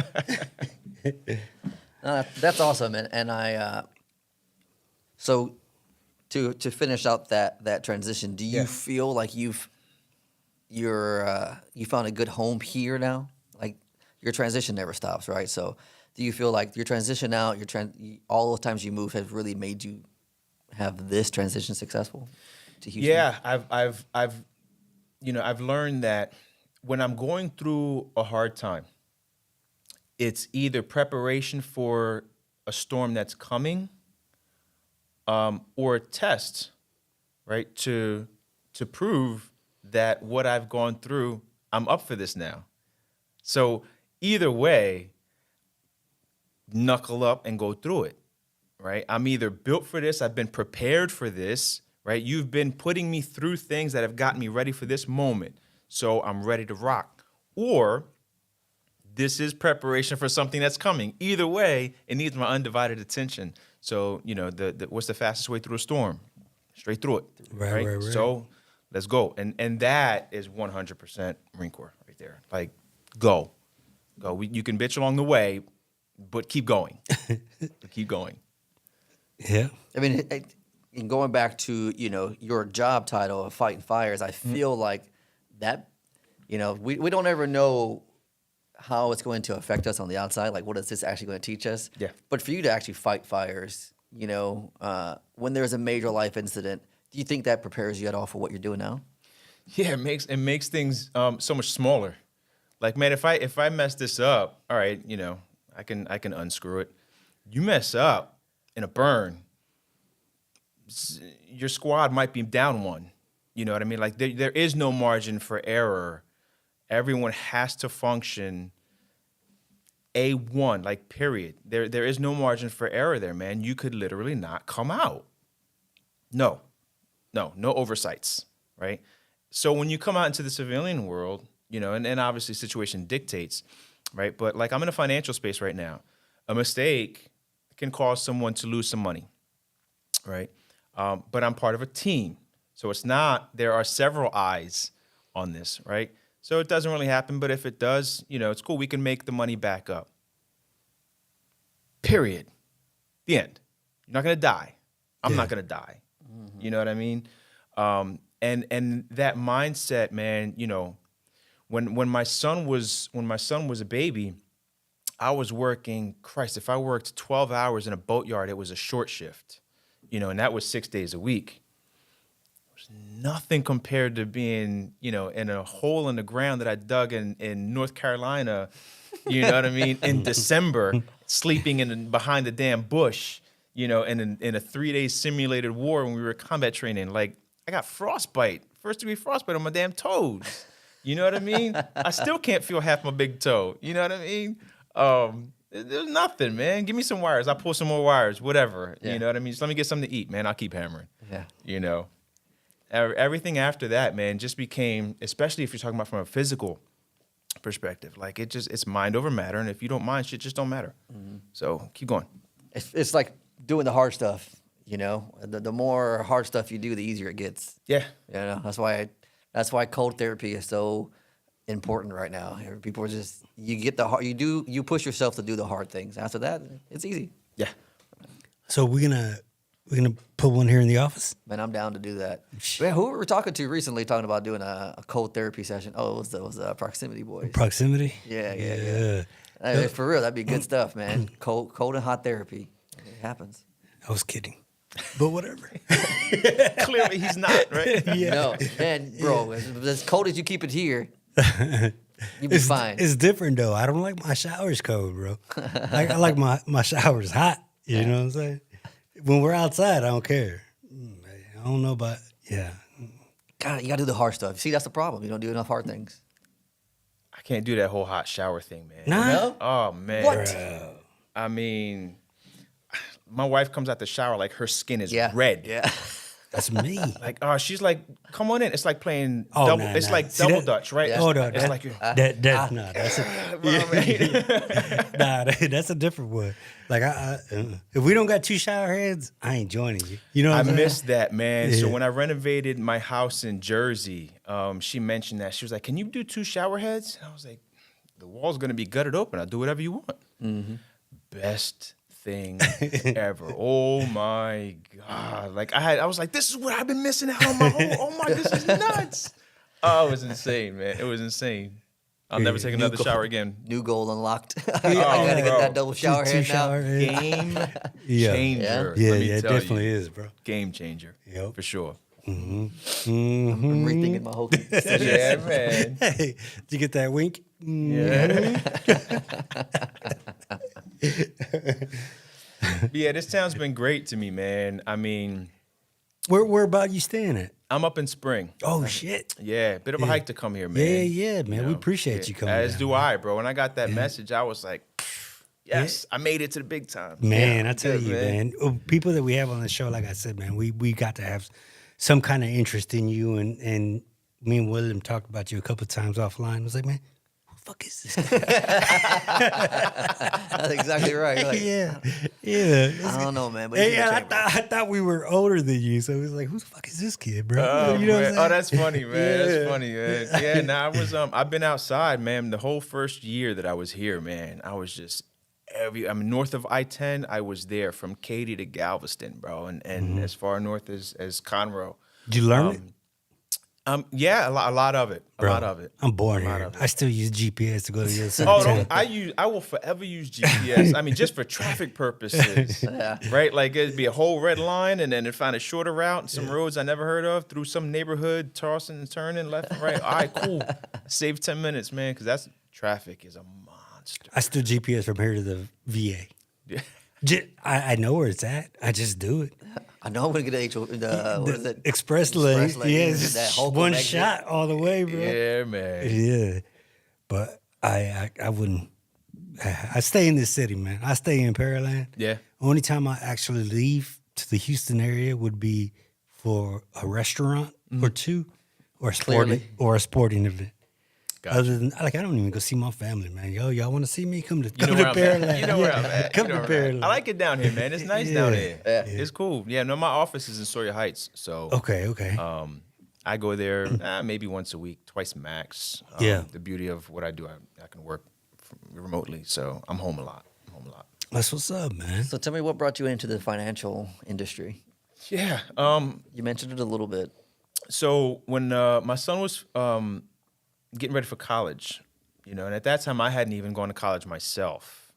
Speaker 2: That's awesome, and I. So, to finish out that transition, do you feel like you found a good home here now? Like your transition never stops, right? So, do you feel like your transition out, all the times you move, have really made you have this transition successful to Houston?
Speaker 3: Yeah, I've learned that when I'm going through a hard time, it's either preparation for a storm that's coming, or a test, right? To prove that what I've gone through, I'm up for this now. So either way, knuckle up and go through it, right? I'm either built for this, I've been prepared for this, right? You've been putting me through things that have gotten me ready for this moment, so I'm ready to rock. Or this is preparation for something that's coming. Either way, it needs my undivided attention. So, what's the fastest way through a storm? Straight through it.
Speaker 1: Right.
Speaker 3: So let's go. And that is 100% Marine Corps right there. Like, go. You can bitch along the way, but keep going. Keep going.
Speaker 1: Yeah.
Speaker 2: I mean, in going back to your job title of fighting fires, I feel like that we don't ever know how it's going to affect us on the outside. Like, what is this actually going to teach us?
Speaker 3: Yeah.
Speaker 2: But for you to actually fight fires, when there's a major life incident, do you think that prepares you at all for what you're doing now?
Speaker 3: Yeah, it makes things so much smaller. Like, man, if I mess this up, all right, I can unscrew it. You mess up in a burn, your squad might be down one. You know what I mean? Like, there is no margin for error. Everyone has to function A1, like, period. There is no margin for error there, man. You could literally not come out. No oversights, right? So when you come out into the civilian world, and obviously situation dictates, right? But like, I'm in a financial space right now. A mistake can cause someone to lose some money, right? But I'm part of a team. So it's not, there are several eyes on this, right? So it doesn't really happen, but if it does, it's cool. We can make the money back up. Period. The end. You're not going to die. I'm not going to die. Mm-hmm. You know what I mean? And that mindset, man, when my son was a baby, I was working, Christ, if I worked 12 hours in a boatyard, it was a short shift, and that was 6 days a week. Nothing compared to being, in a hole in the ground that I dug in North Carolina, you know what I mean, in December, sleeping behind the damn bush, in a 3-day simulated war when we were combat training. Like, I got frostbite, first-degree frostbite on my damn toes. You know what I mean? I still can't feel half my big toe. You know what I mean? There's nothing, man. Give me some wires. I'll pull some more wires, whatever. Yeah. You know what I mean? Just let me get something to eat, man. I'll keep hammering.
Speaker 2: Yeah.
Speaker 3: Everything after that, man, just became, especially if you're talking about from a physical perspective, like, it's mind over matter. And if you don't mind, shit just don't matter. Mm-hmm. So keep going.
Speaker 2: It's like doing the hard stuff, the more hard stuff you do, the easier it gets.
Speaker 3: Yeah.
Speaker 2: That's why cold therapy is so important right now. People are just, you push yourself to do the hard things. After that, it's easy.
Speaker 3: Yeah.
Speaker 1: So we're gonna We're gonna put one here in the office.
Speaker 2: Man, I'm down to do that. Man, who were we talking to recently talking about doing a cold therapy session? Oh, it was Proximity Boys.
Speaker 1: Proximity.
Speaker 2: Yeah. Hey, for real, that'd be good stuff, man. Cold and hot therapy. It happens.
Speaker 1: I was kidding, but whatever.
Speaker 3: Clearly, he's not, right?
Speaker 1: Yeah.
Speaker 2: No, man, bro, as cold as you keep it here, you'll be fine.
Speaker 1: It's different though. I don't like my showers cold, bro. I like my showers hot. You know what I'm saying? When we're outside, I don't care. I don't know about
Speaker 2: God, you gotta do the hard stuff. See, that's the problem. You don't do enough hard things.
Speaker 3: I can't do that whole hot shower thing, man.
Speaker 1: Nah.
Speaker 2: No?
Speaker 3: Oh man.
Speaker 2: What?
Speaker 3: I mean, my wife comes out the shower like her skin is
Speaker 2: Yeah.
Speaker 3: red.
Speaker 2: Yeah.
Speaker 1: That's me.
Speaker 3: Like, she's like, come on in. It's like playing
Speaker 1: Oh,
Speaker 3: double.
Speaker 1: nah,
Speaker 3: it's
Speaker 1: nah.
Speaker 3: like
Speaker 1: See
Speaker 3: double
Speaker 1: that?
Speaker 3: Dutch, right?
Speaker 2: Yeah.
Speaker 1: Oh no,
Speaker 3: It's like you're,
Speaker 1: that's a different one. Like if we don't got 2 shower heads, I ain't joining you. You know what
Speaker 3: I
Speaker 1: I'm saying?
Speaker 3: miss that, man. So
Speaker 1: Yeah.
Speaker 3: when I renovated my house in Jersey, she mentioned that. She was like, can you do 2 shower heads? And I was like, the wall's going to be gutted open. I'll do whatever you want.
Speaker 2: Mm-hmm.
Speaker 3: Best thing ever. Oh my God. Like I was like, this is what I've been missing out on my whole, oh my, this is nuts. Oh, it was insane, man. It was insane. I'll never take another shower again.
Speaker 2: New goal unlocked. I gotta get that double shower
Speaker 1: Two
Speaker 2: head
Speaker 1: shower
Speaker 2: now.
Speaker 1: head.
Speaker 3: Game
Speaker 1: Yeah.
Speaker 3: changer.
Speaker 1: Yeah,
Speaker 3: let me
Speaker 1: it
Speaker 3: tell
Speaker 1: definitely
Speaker 3: you.
Speaker 1: is, bro.
Speaker 3: Game changer.
Speaker 1: Yep.
Speaker 3: For sure.
Speaker 2: I'm rethinking my whole
Speaker 3: Yeah, man.
Speaker 1: Hey, did you get that wink?
Speaker 3: Yeah. Yeah, this town's been great to me, man. I mean,
Speaker 1: Where about you staying at?
Speaker 3: I'm up in Spring.
Speaker 1: Oh shit.
Speaker 3: Yeah, bit of a hike to come here, man.
Speaker 1: Yeah, man. We appreciate you coming.
Speaker 3: As
Speaker 1: down,
Speaker 3: do
Speaker 1: man.
Speaker 3: I, bro. When I got that message, I was like, yes, I made it to the big time.
Speaker 1: Man,
Speaker 3: Yeah,
Speaker 1: I tell
Speaker 3: good,
Speaker 1: you, man. People that we have on the show, like I said, man, we got to have some kind of interest in you, and me and William talked about you a couple of times offline. I was like, man, who the fuck is this guy?
Speaker 2: That's exactly right. You're like,
Speaker 1: yeah.
Speaker 2: I don't know, man. But
Speaker 1: Hey, yeah, I thought we were older than you, so it was like, who the fuck is this kid, bro?
Speaker 3: Oh,
Speaker 1: you know what I'm
Speaker 3: man.
Speaker 1: saying?
Speaker 3: That's funny, man. That's
Speaker 1: Yeah.
Speaker 3: funny, man. Yeah, nah, I was I've been outside, man. The whole first year that I was here, man, I was just north of I-10, I was there from Katy to Galveston, bro, and as far north as Conroe.
Speaker 1: Did you learn it?
Speaker 3: Yeah, a lot of it. A
Speaker 1: Bro,
Speaker 3: lot of it.
Speaker 1: I'm born
Speaker 3: A lot
Speaker 1: here.
Speaker 3: of it.
Speaker 1: I still use GPS to go to the other side
Speaker 3: Oh,
Speaker 1: of town.
Speaker 3: I will forever use GPS. I mean, just for traffic purposes, right? Like it'd be a whole red line, and then it'd find a shorter route, and some roads I never heard of through some neighborhood, tossing and turning left and right. All right, cool. Save 10 minutes, man, because that's traffic is a monster.
Speaker 1: I still GPS from here to the VA.
Speaker 3: Yeah.
Speaker 1: I know where it's at. I just do it.
Speaker 2: I know I'm gonna get what is it?
Speaker 1: Express lane.
Speaker 2: Express lane,
Speaker 1: Yeah,
Speaker 2: that
Speaker 1: it's just
Speaker 2: Holcomb
Speaker 1: one
Speaker 2: exit.
Speaker 1: shot all the way, bro.
Speaker 3: Yeah, man.
Speaker 1: Yeah. But I wouldn't. I stay in this city, man. I stay in Pearland.
Speaker 3: Yeah.
Speaker 1: Only time I actually leave to the Houston area would be for a restaurant or two, or a sporting event.
Speaker 3: Gotcha.
Speaker 1: Other than I don't even go see my family, man. Yo, y'all want to see me? Come to
Speaker 3: You know where I'm
Speaker 1: Pearland.
Speaker 3: at. You know where I'm at.
Speaker 1: Come
Speaker 3: You know
Speaker 1: to
Speaker 3: where I'm at.
Speaker 1: Pearland.
Speaker 3: I like it down here, man. It's nice down here.
Speaker 2: Yeah.
Speaker 3: It's cool. Yeah, no, my office is in Sawyer Heights, so
Speaker 1: Okay.
Speaker 3: I go there maybe once a week, twice max.
Speaker 1: Yeah.
Speaker 3: The beauty of what I do, I can work remotely, so I'm home a lot.
Speaker 1: That's what's up, man.
Speaker 2: So tell me, what brought you into the financial industry?
Speaker 3: Yeah.
Speaker 2: You mentioned it a little bit.
Speaker 3: So when my son was getting ready for college, and at that time I hadn't even gone to college myself.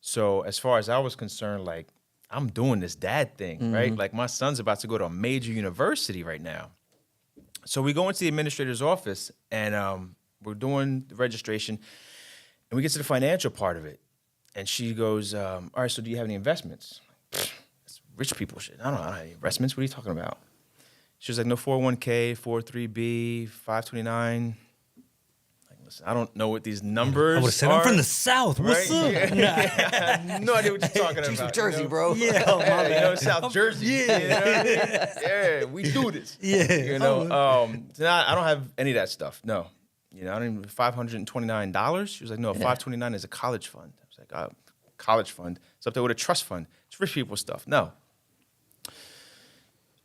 Speaker 3: So as far as I was concerned, like I'm doing this dad thing, right? Like my son's about to go to a major university right now. So we go into the administrator's office and we're doing the registration and we get to the financial part of it. And she goes, all right, so do you have any investments? It's rich people shit. I don't have any investments. What are you talking about? She was like, no 401k, 403b, 529. Like, listen, I don't know what these numbers
Speaker 1: I would have said,
Speaker 3: are.
Speaker 1: I'm from the South. What's
Speaker 3: right?
Speaker 1: up?
Speaker 3: Yeah. I have no idea what you're talking
Speaker 2: She's
Speaker 3: about.
Speaker 2: from Jersey, bro.
Speaker 1: Yeah, oh, my bad.
Speaker 3: South Jersey.
Speaker 1: Yeah.
Speaker 3: You know what I mean? Yeah, we do this.
Speaker 1: Yeah.
Speaker 3: So I don't have any of that stuff. No. I don't even $529. She was like, no, $529 is a college fund. I was like, college fund. It's up there with a trust fund. It's rich people stuff. No.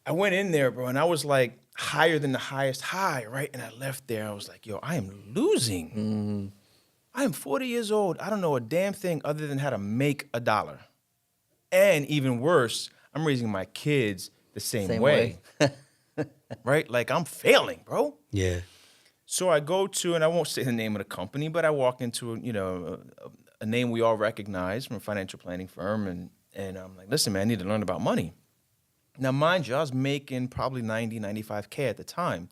Speaker 3: I went in there, bro, and I was like higher than the highest high, right? And I left there. I was like, yo, I am losing. I am 40 years old. I don't know a damn thing other than how to make $1. And even worse, I'm raising my kids the same
Speaker 2: way.
Speaker 3: Right? Like I'm failing, bro.
Speaker 1: Yeah.
Speaker 3: So I go to, and I won't say the name of the company, but I walk into, a name we all recognize from a financial planning firm. And I'm like, listen, man, I need to learn about money. Now, mind you, I was making probably 90, 95K at the time.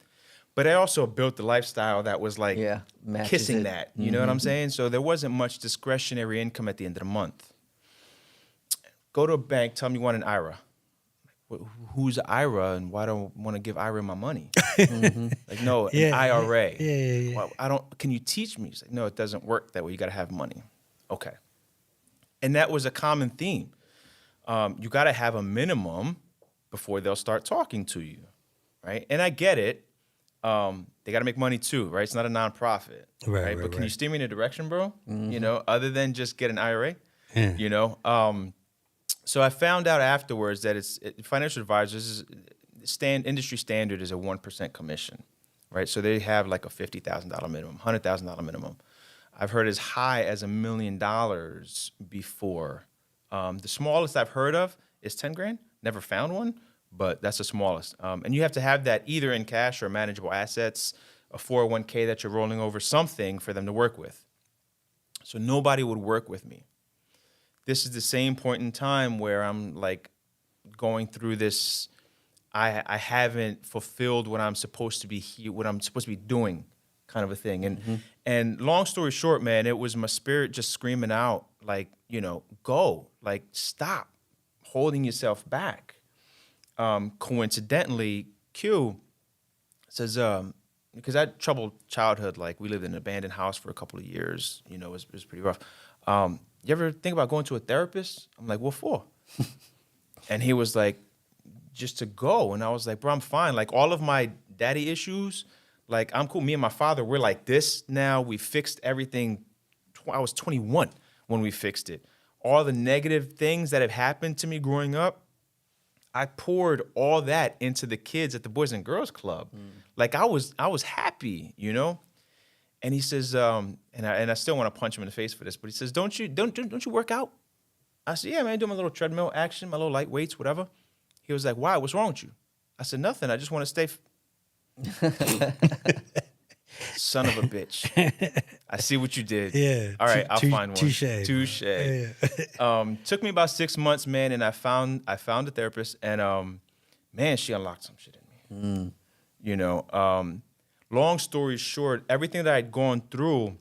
Speaker 3: But I also built the lifestyle that was like kissing
Speaker 2: it.
Speaker 3: that. You know what I'm saying? So there wasn't much discretionary income at the end of the month. Go to a bank, tell me you want an IRA. Who's IRA and why don't I want to give IRA my money? Like, no, an IRA.
Speaker 1: Yeah.
Speaker 3: Well, can you teach me? He's like, no, it doesn't work that way. You got to have money. Okay. And that was a common theme. You got to have a minimum before they'll start talking to you, right? And I get it. They got to make money too, right? It's not a nonprofit, right? But can you steer me in a direction, bro? You know, other than just get an IRA, you know? So I found out afterwards that financial advisors, industry standard is a 1% commission, right? So they have like a $50,000 minimum, $100,000 minimum. I've heard as high as $1 million before. The smallest I've heard of is 10 grand. Never found one, but that's the smallest. And you have to have that either in cash or manageable assets, a 401k that you're rolling over, something for them to work with. So nobody would work with me. This is the same point in time where I'm like going through this. I haven't fulfilled what I'm supposed to be what I'm supposed to be doing, kind of a thing. And long story short, man, it was my spirit just screaming out, like, go, like, stop holding yourself back. Coincidentally, Q says, because I had troubled childhood, like we lived in an abandoned house for a couple of years, it was pretty rough. You ever think about going to a therapist? I'm like, what for? And he was like, just to go. And I was like, bro, I'm fine. Like all of my daddy issues, like I'm cool. Me and my father, we're like this now. We fixed everything. I was 21 when we fixed it. All the negative things that have happened to me growing up, I poured all that into the kids at the Boys and Girls Club. Like I was happy, And he says, and I still want to punch him in the face for this, but he says, don't you work out? I said, yeah, man, I do my little treadmill action, my little light weights, whatever. He was like, why? What's wrong with you? I said, nothing. I just want to stay. Son of a bitch. I see what you did.
Speaker 1: Yeah.
Speaker 3: All right, I'll find one.
Speaker 1: Touche. Yeah.
Speaker 3: Took me about 6 months, man, and I found a therapist, and man, she unlocked some shit in me. Long story short, everything that I'd gone through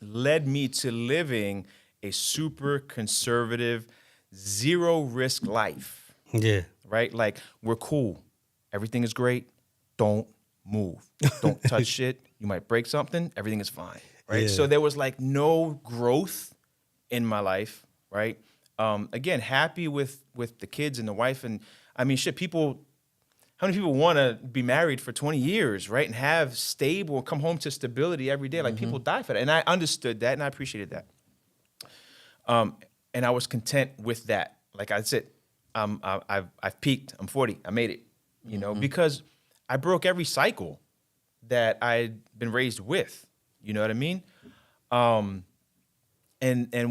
Speaker 3: led me to living a super conservative, zero risk life.
Speaker 1: Yeah.
Speaker 3: Right? Like, we're cool. Everything is great. Don't move. Don't touch shit. You might break something. Everything is fine. Right?
Speaker 1: Yeah.
Speaker 3: So there was like no growth in my life. Right? Again, happy with the kids and the wife. And I mean, shit, how many people want to be married for 20 years, right? And have stable, come home to stability every day. Like people die for that. And I understood that and I appreciated that. And I was content with that. Like I said, I've peaked. I'm 40. I made it, because I broke every cycle that I'd been raised with. You know what I mean? And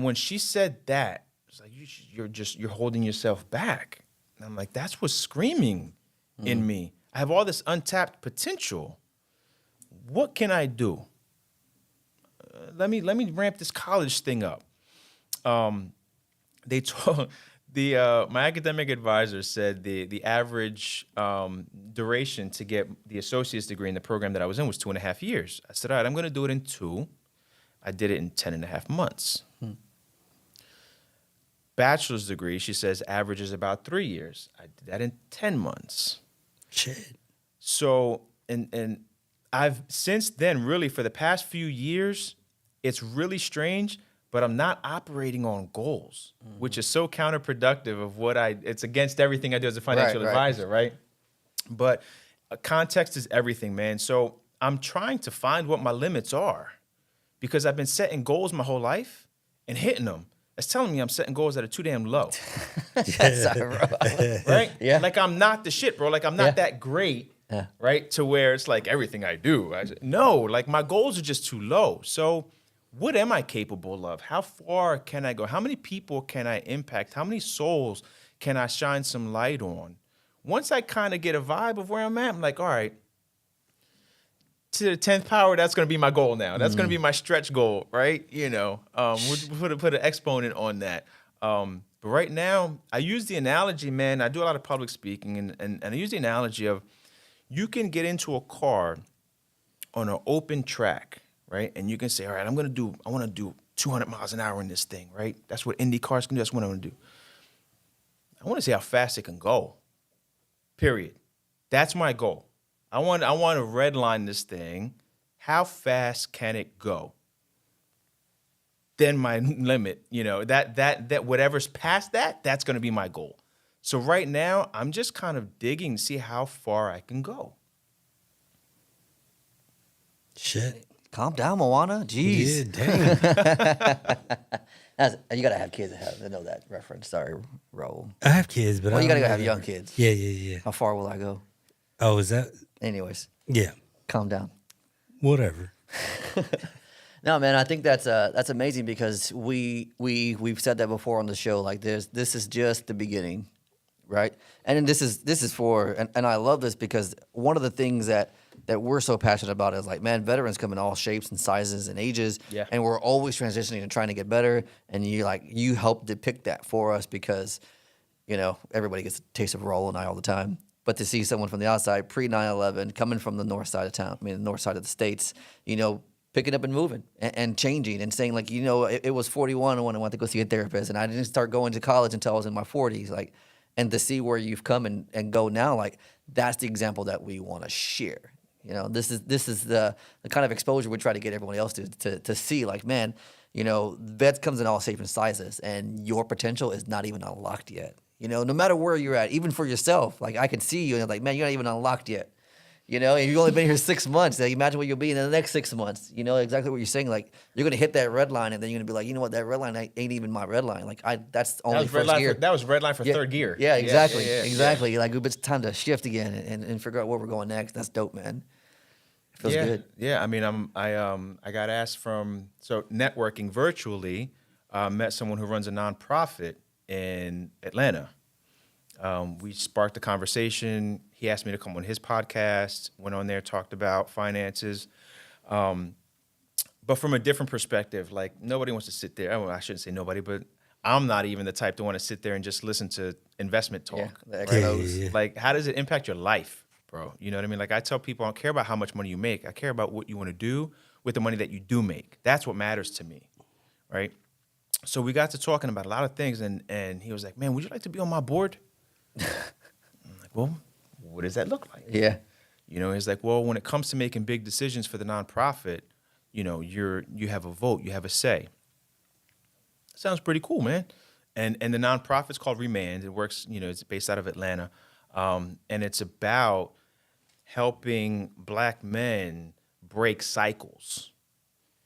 Speaker 3: when she said that, it's like, you're holding yourself back. And I'm like, that's what's screaming in me. I have all this untapped potential. What can I do? Let me ramp this college thing up. They told my academic advisor said the average duration to get the associate's degree in the program that I was in was 2.5 years. I said, all right, I'm going to do it in 2. I did it in 10.5 months. Bachelor's degree, she says, averages about 3 years. I did that in 10 months.
Speaker 1: Shit.
Speaker 3: So, and I've since then, really, for the past few years, it's really strange, but I'm not operating on goals, which is so counterproductive of it's against everything I do as a financial advisor, right? But context is everything, man. So I'm trying to find what my limits are because I've been setting goals my whole life and hitting them. It's telling me I'm setting goals that are too damn low.
Speaker 2: That's ironic.
Speaker 3: Right?
Speaker 2: Yeah.
Speaker 3: Like I'm not the shit, bro. Like I'm not that great, right? To where it's like everything I do. No, like my goals are just too low. So what am I capable of? How far can I go? How many people can I impact? How many souls can I shine some light on? Once I kind of get a vibe of where I'm at, I'm like, all right, to the 10th power, that's going to be my goal now. That's going to be my stretch goal, right? We'll put an exponent on that. But right now, I use the analogy, man. I do a lot of public speaking, and I use the analogy of you can get into a car on an open track, right? And you can say, all right, I want to do 200 miles an hour in this thing, right? That's what Indy cars can do. That's what I want to do. I want to see how fast it can go, period. That's my goal. I want to redline this thing. How fast can it go? Then my limit, that whatever's past that, that's going to be my goal. So right now, I'm just kind of digging to see how far I can go.
Speaker 1: Shit.
Speaker 2: Calm down, Moana. Jeez.
Speaker 1: Yeah, damn.
Speaker 2: You gotta have kids that know that reference. Sorry, Raul.
Speaker 1: I have kids, but
Speaker 2: Well,
Speaker 1: I
Speaker 2: you
Speaker 1: don't
Speaker 2: gotta
Speaker 1: know
Speaker 2: have
Speaker 1: that.
Speaker 2: young kids.
Speaker 1: Yeah.
Speaker 2: How far will I go?
Speaker 1: Oh, is that?
Speaker 2: Anyways,
Speaker 1: Yeah.
Speaker 2: calm down.
Speaker 1: Whatever.
Speaker 2: No, man, I think that's amazing because we've said that before on the show. Like this is just the beginning, right? And then this is for and I love this because one of the things that we're so passionate about is like, man, veterans come in all shapes and sizes and ages,
Speaker 3: Yeah.
Speaker 2: and we're always transitioning and trying to get better. And you help depict that for us because everybody gets a taste of Raul and I all the time. But to see someone from the outside, pre 9/11, coming from the north side of town, the north side of the states, picking up and moving and changing and saying, like, it was 41 when I went to go see a therapist, and I didn't start going to college until I was in my 40s. Like, and to see where you've come and go now, like, that's the example that we want to share. This is the kind of exposure we try to get everyone else to see, like, man, vets comes in all shapes and sizes, and your potential is not even unlocked yet. No matter where you're at, even for yourself, like, I can see you and like, man, you're not even unlocked yet. And you've only been here 6 months. Like, imagine what you'll be in the next 6 months. Exactly what you're saying. Like, you're gonna hit that red line, and then you're gonna be like, you know what, that red line ain't even my red line. Like, that's only first gear.
Speaker 3: That was red line for third gear.
Speaker 2: Yeah, exactly,
Speaker 3: Yeah.
Speaker 2: exactly. Like, it's time to shift again and figure out where we're going next. That's dope, man. It feels good.
Speaker 3: Yeah. I mean, I got asked so networking virtually. Met someone who runs a nonprofit in Atlanta. We sparked a conversation. He asked me to come on his podcast, went on there, talked about finances. But from a different perspective, like, nobody wants to sit there. I shouldn't say nobody, but I'm not even the type to want to sit there and just listen to investment talk.
Speaker 2: Yeah, the
Speaker 3: right?
Speaker 2: XOs.
Speaker 1: Yeah.
Speaker 3: Like, how does it impact your life, bro? You know what I mean? Like, I tell people I don't care about how much money you make. I care about what you want to do with the money that you do make. That's what matters to me, right? So we got to talking about a lot of things, and he was like, man, would you like to be on my board? I'm like, well, what does that look like?
Speaker 2: Yeah.
Speaker 3: He's like, well, when it comes to making big decisions for the nonprofit, you have a vote, you have a say. Sounds pretty cool, man. And the nonprofit's called Remand. It works, it's based out of Atlanta. And it's about helping Black men break cycles,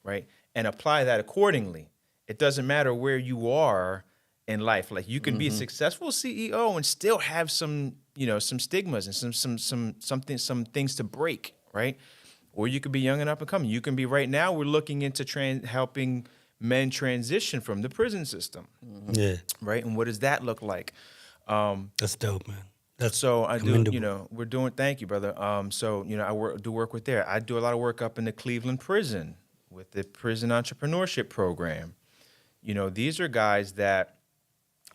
Speaker 3: right? And apply that accordingly. It doesn't matter where you are in life. Like, you can be a successful CEO and still have some stigmas and some things to break, right? Or you could be young and up and coming. You can be right now. We're looking into helping men transition from the prison system,
Speaker 1: Yeah.
Speaker 3: right? And what does that look like?
Speaker 1: That's dope, man. That's
Speaker 3: So I do,
Speaker 1: commendable.
Speaker 3: we're doing. Thank you, brother. I do work with there. I do a lot of work up in the Cleveland prison with the prison entrepreneurship program. These are guys that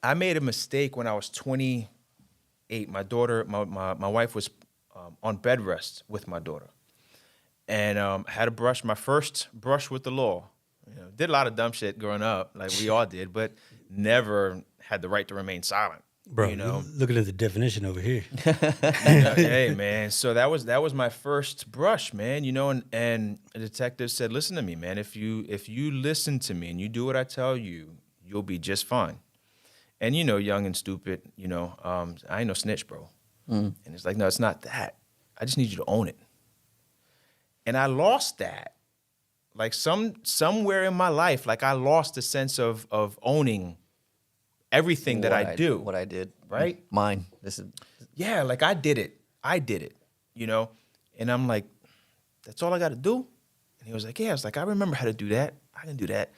Speaker 3: I made a mistake when I was 28. My daughter, my wife was on bed rest with my daughter, and had my first brush with the law. Did a lot of dumb shit growing up, like we all did, but never had the right to remain silent.
Speaker 1: Bro, you're looking at the definition over here.
Speaker 3: Hey, man. So that was my first brush, man. And a detective said, "Listen to me, man. If you listen to me and you do what I tell you, you'll be just fine." And young and stupid, I ain't no snitch, bro. And it's like, no, it's not that. I just need you to own it. And I lost that. Like, somewhere in my life, like, I lost the sense of owning everything that I do.
Speaker 2: What I did.
Speaker 3: Right?
Speaker 2: Mine. This is.
Speaker 3: Yeah, like, I did it, and I'm like, that's all I got to do? And he was like, yeah. I was like, I remember how to do that. I can do that,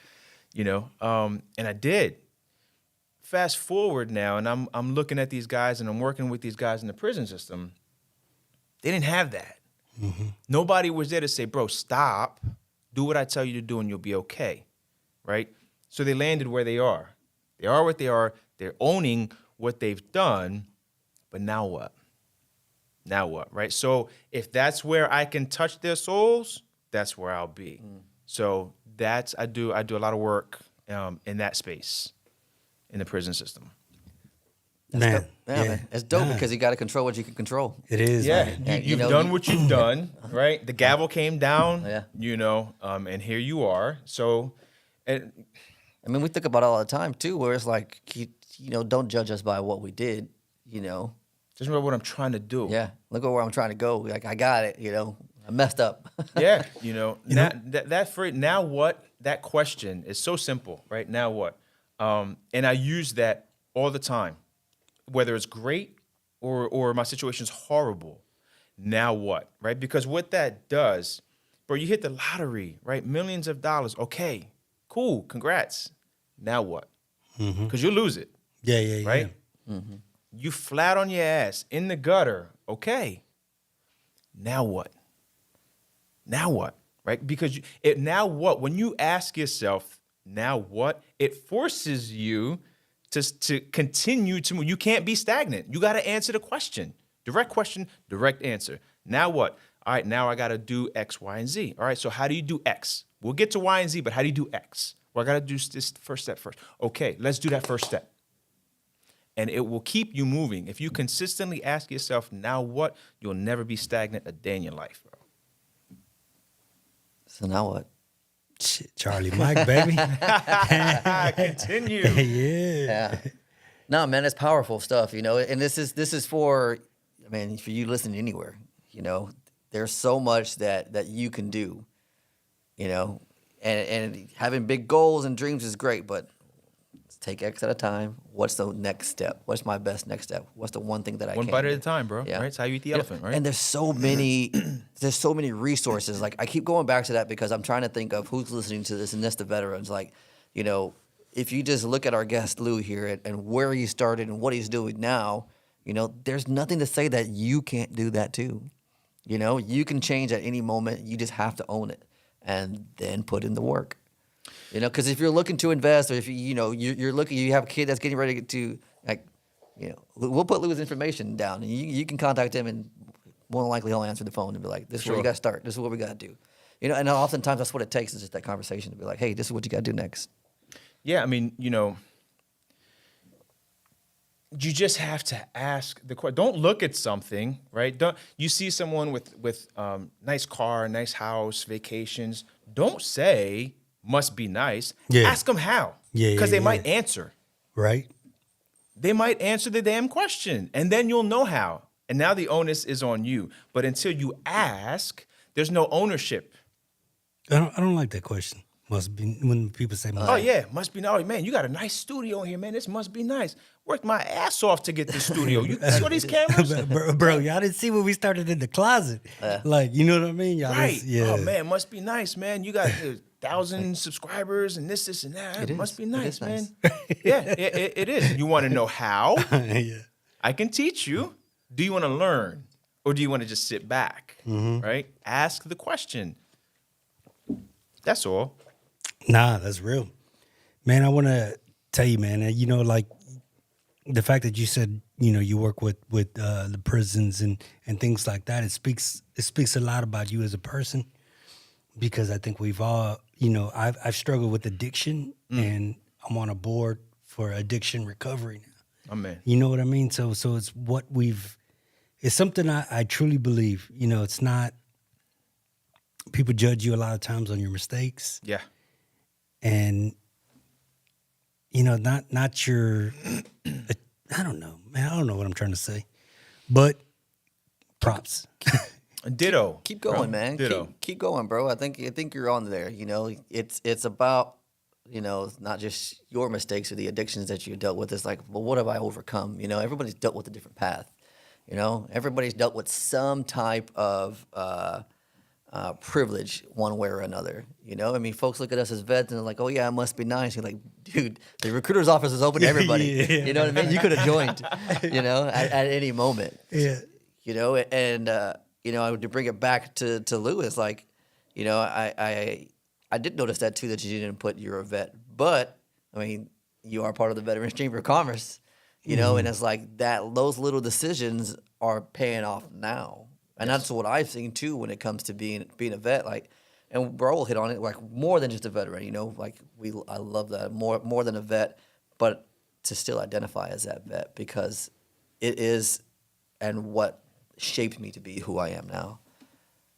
Speaker 3: and I did fast forward now, and I'm looking at these guys, and I'm working with these guys in the prison system. They didn't have that. Nobody was there to say, bro, stop, do what I tell you to do, and you'll be okay, right? So they landed where they are. They are what they are. They're owning what they've done, but now what? Now what, right? So if that's where I can touch their souls, that's where I'll be. So I do a lot of work in that space, in the prison system.
Speaker 1: Man,
Speaker 2: Man. It's dope because you got to control what you can control.
Speaker 1: it is.
Speaker 3: Yeah,
Speaker 1: man.
Speaker 3: you've done what you've done, right? The gavel came down,
Speaker 2: Yeah.
Speaker 3: and here you are. So, and
Speaker 2: I mean, we think about it all the time too, where it's like, don't judge us by what we did,
Speaker 3: just remember what I'm trying to do.
Speaker 2: Yeah, look at where I'm trying to go. Like, I got it, I messed up.
Speaker 3: Yeah, now, that phrase, now what? That question is so simple, right? Now what? And I use that all the time, whether it's great or my situation's horrible. Now what, right? Because what that does, bro, you hit the lottery, right? Millions of dollars. Okay, cool, congrats. Now what? Because you'll lose it,
Speaker 1: Yeah.
Speaker 3: right? You flat on your ass in the gutter. Okay, now what? Now what? Right? Because now what? When you ask yourself, now what? It forces you to continue to move. You can't be stagnant. You got to answer the question. Direct question, direct answer. Now what? All right, now I got to do X, Y, and Z. All right, so how do you do X? We'll get to Y and Z, but how do you do X? Well, I got to do this first step first. Okay, let's do that first step. And it will keep you moving. If you consistently ask yourself, now what? You'll never be stagnant a day in your life, bro.
Speaker 2: So now what?
Speaker 1: Shit, Charlie Mike, baby.
Speaker 3: Continue.
Speaker 1: Yeah.
Speaker 2: No, man, it's powerful stuff, And this is for you listening anywhere, There's so much that you can do, And having big goals and dreams is great, but let's take X at a time. What's the next step? What's my best next step? What's the one thing that I
Speaker 3: One
Speaker 2: can
Speaker 3: bite
Speaker 2: do?
Speaker 3: at a time, bro.
Speaker 2: Yeah.
Speaker 3: Right? It's how you eat the elephant, right?
Speaker 2: And there's so many resources. Like, I keep going back to that because I'm trying to think of who's listening to this, and that's the veterans. Like, if you just look at our guest Lou here and where he started and what he's doing now, there's nothing to say that you can't do that too. You can change at any moment. You just have to own it and then put in the work. Because if you're looking to invest, or if you're looking, you have a kid that's getting ready to we'll put Lou's information down, and you can contact him, and more than likely he'll answer the phone and be like, "This is where you got to start. This is what we got to do." And oftentimes that's what it takes, is just that conversation to be like, "Hey, this is what you got to do next."
Speaker 3: Yeah, I mean, you just have to ask the question. Don't look at something, right? You see someone with nice car, nice house, vacations. Don't say must be nice.
Speaker 1: Yeah.
Speaker 3: Ask them how.
Speaker 1: Yeah,
Speaker 3: because they
Speaker 1: yeah.
Speaker 3: might answer.
Speaker 1: Right?
Speaker 3: They might answer the damn question, and then you'll know how. And now the onus is on you. But until you ask, there's no ownership.
Speaker 1: I don't like that question. Must be, when people say must
Speaker 3: Oh,
Speaker 1: be.
Speaker 3: yeah, must be nice. Oh, man, you got a nice studio here, man. This must be nice. Worked my ass off to get this studio. You see all these cameras?
Speaker 1: bro, y'all didn't see when we started in the closet. Like, you know what I mean? Y'all
Speaker 3: Right.
Speaker 1: yeah.
Speaker 3: Oh, man, must be nice, man. You got 1,000 subscribers and this, and that. It must be nice, man. Yeah, it is. You want to know how?
Speaker 1: Yeah.
Speaker 3: I can teach you. Do you want to learn? Or do you want to just sit back? Right? Ask the question. That's all.
Speaker 1: Nah, that's real. Man, I want to tell you, man, like the fact that you said, you work with the prisons and things like that, it speaks a lot about you as a person, because I think we've all, I've struggled with addiction, and I'm on a board for addiction recovery now.
Speaker 3: Oh, man.
Speaker 1: You know what I mean? So it's it's something I truly believe. It's not, people judge you a lot of times on your mistakes.
Speaker 3: Yeah.
Speaker 1: And, not your, I don't know, man. I don't know what I'm trying to say. But props.
Speaker 3: Ditto.
Speaker 2: Keep going,
Speaker 3: bro.
Speaker 2: man.
Speaker 3: Ditto.
Speaker 2: Keep going, bro. I think you're on there. It's about, it's not just your mistakes or the addictions that you dealt with. It's like, well, what have I overcome? Everybody's dealt with a different path. Everybody's dealt with some type of privilege one way or another. You know, I mean, folks look at us as vets and they're like, "Oh yeah, it must be nice." You're like, dude, the recruiter's office is open to everybody.
Speaker 1: Yeah.
Speaker 2: You know what I mean? You could have joined, at any moment.
Speaker 1: Yeah.
Speaker 2: And to bring it back to Lewis, like, I did notice that too, that you didn't put you're a vet, but I mean, you are part of the Veterans Chamber of Commerce, and it's like that. Those little decisions are paying off now, and that's what I've seen too when it comes to being a vet. Like, and Raul hit on it, like more than just a veteran. Like I love that more than a vet, but to still identify as that vet because it is, and what shaped me to be who I am now.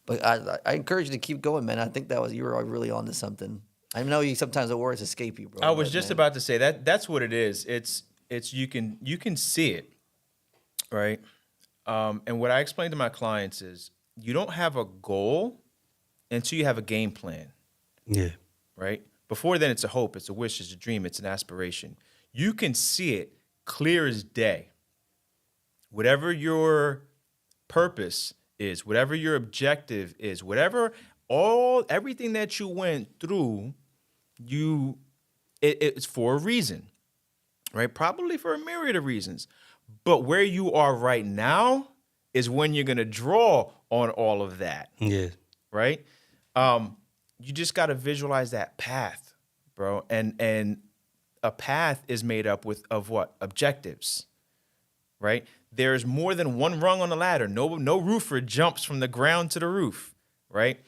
Speaker 2: But I encourage you to keep going, man. I think you were really onto something. I know sometimes the words escape you, bro.
Speaker 3: I was just about to say that's what it is. It's you can see it, right? And what I explain to my clients is you don't have a goal until you have a game plan.
Speaker 1: Yeah.
Speaker 3: Right? Before then, it's a hope, it's a wish, it's a dream, it's an aspiration. You can see it clear as day. Whatever your purpose is, whatever your objective is, everything that you went through, it's for a reason, right? Probably for a myriad of reasons. But where you are right now is when you're going to draw on all of that.
Speaker 1: Yeah.
Speaker 3: Right? You just got to visualize that path, bro. And a path is made up of what? Objectives, right? There's more than one rung on the ladder. No roofer jumps from the ground to the roof, right?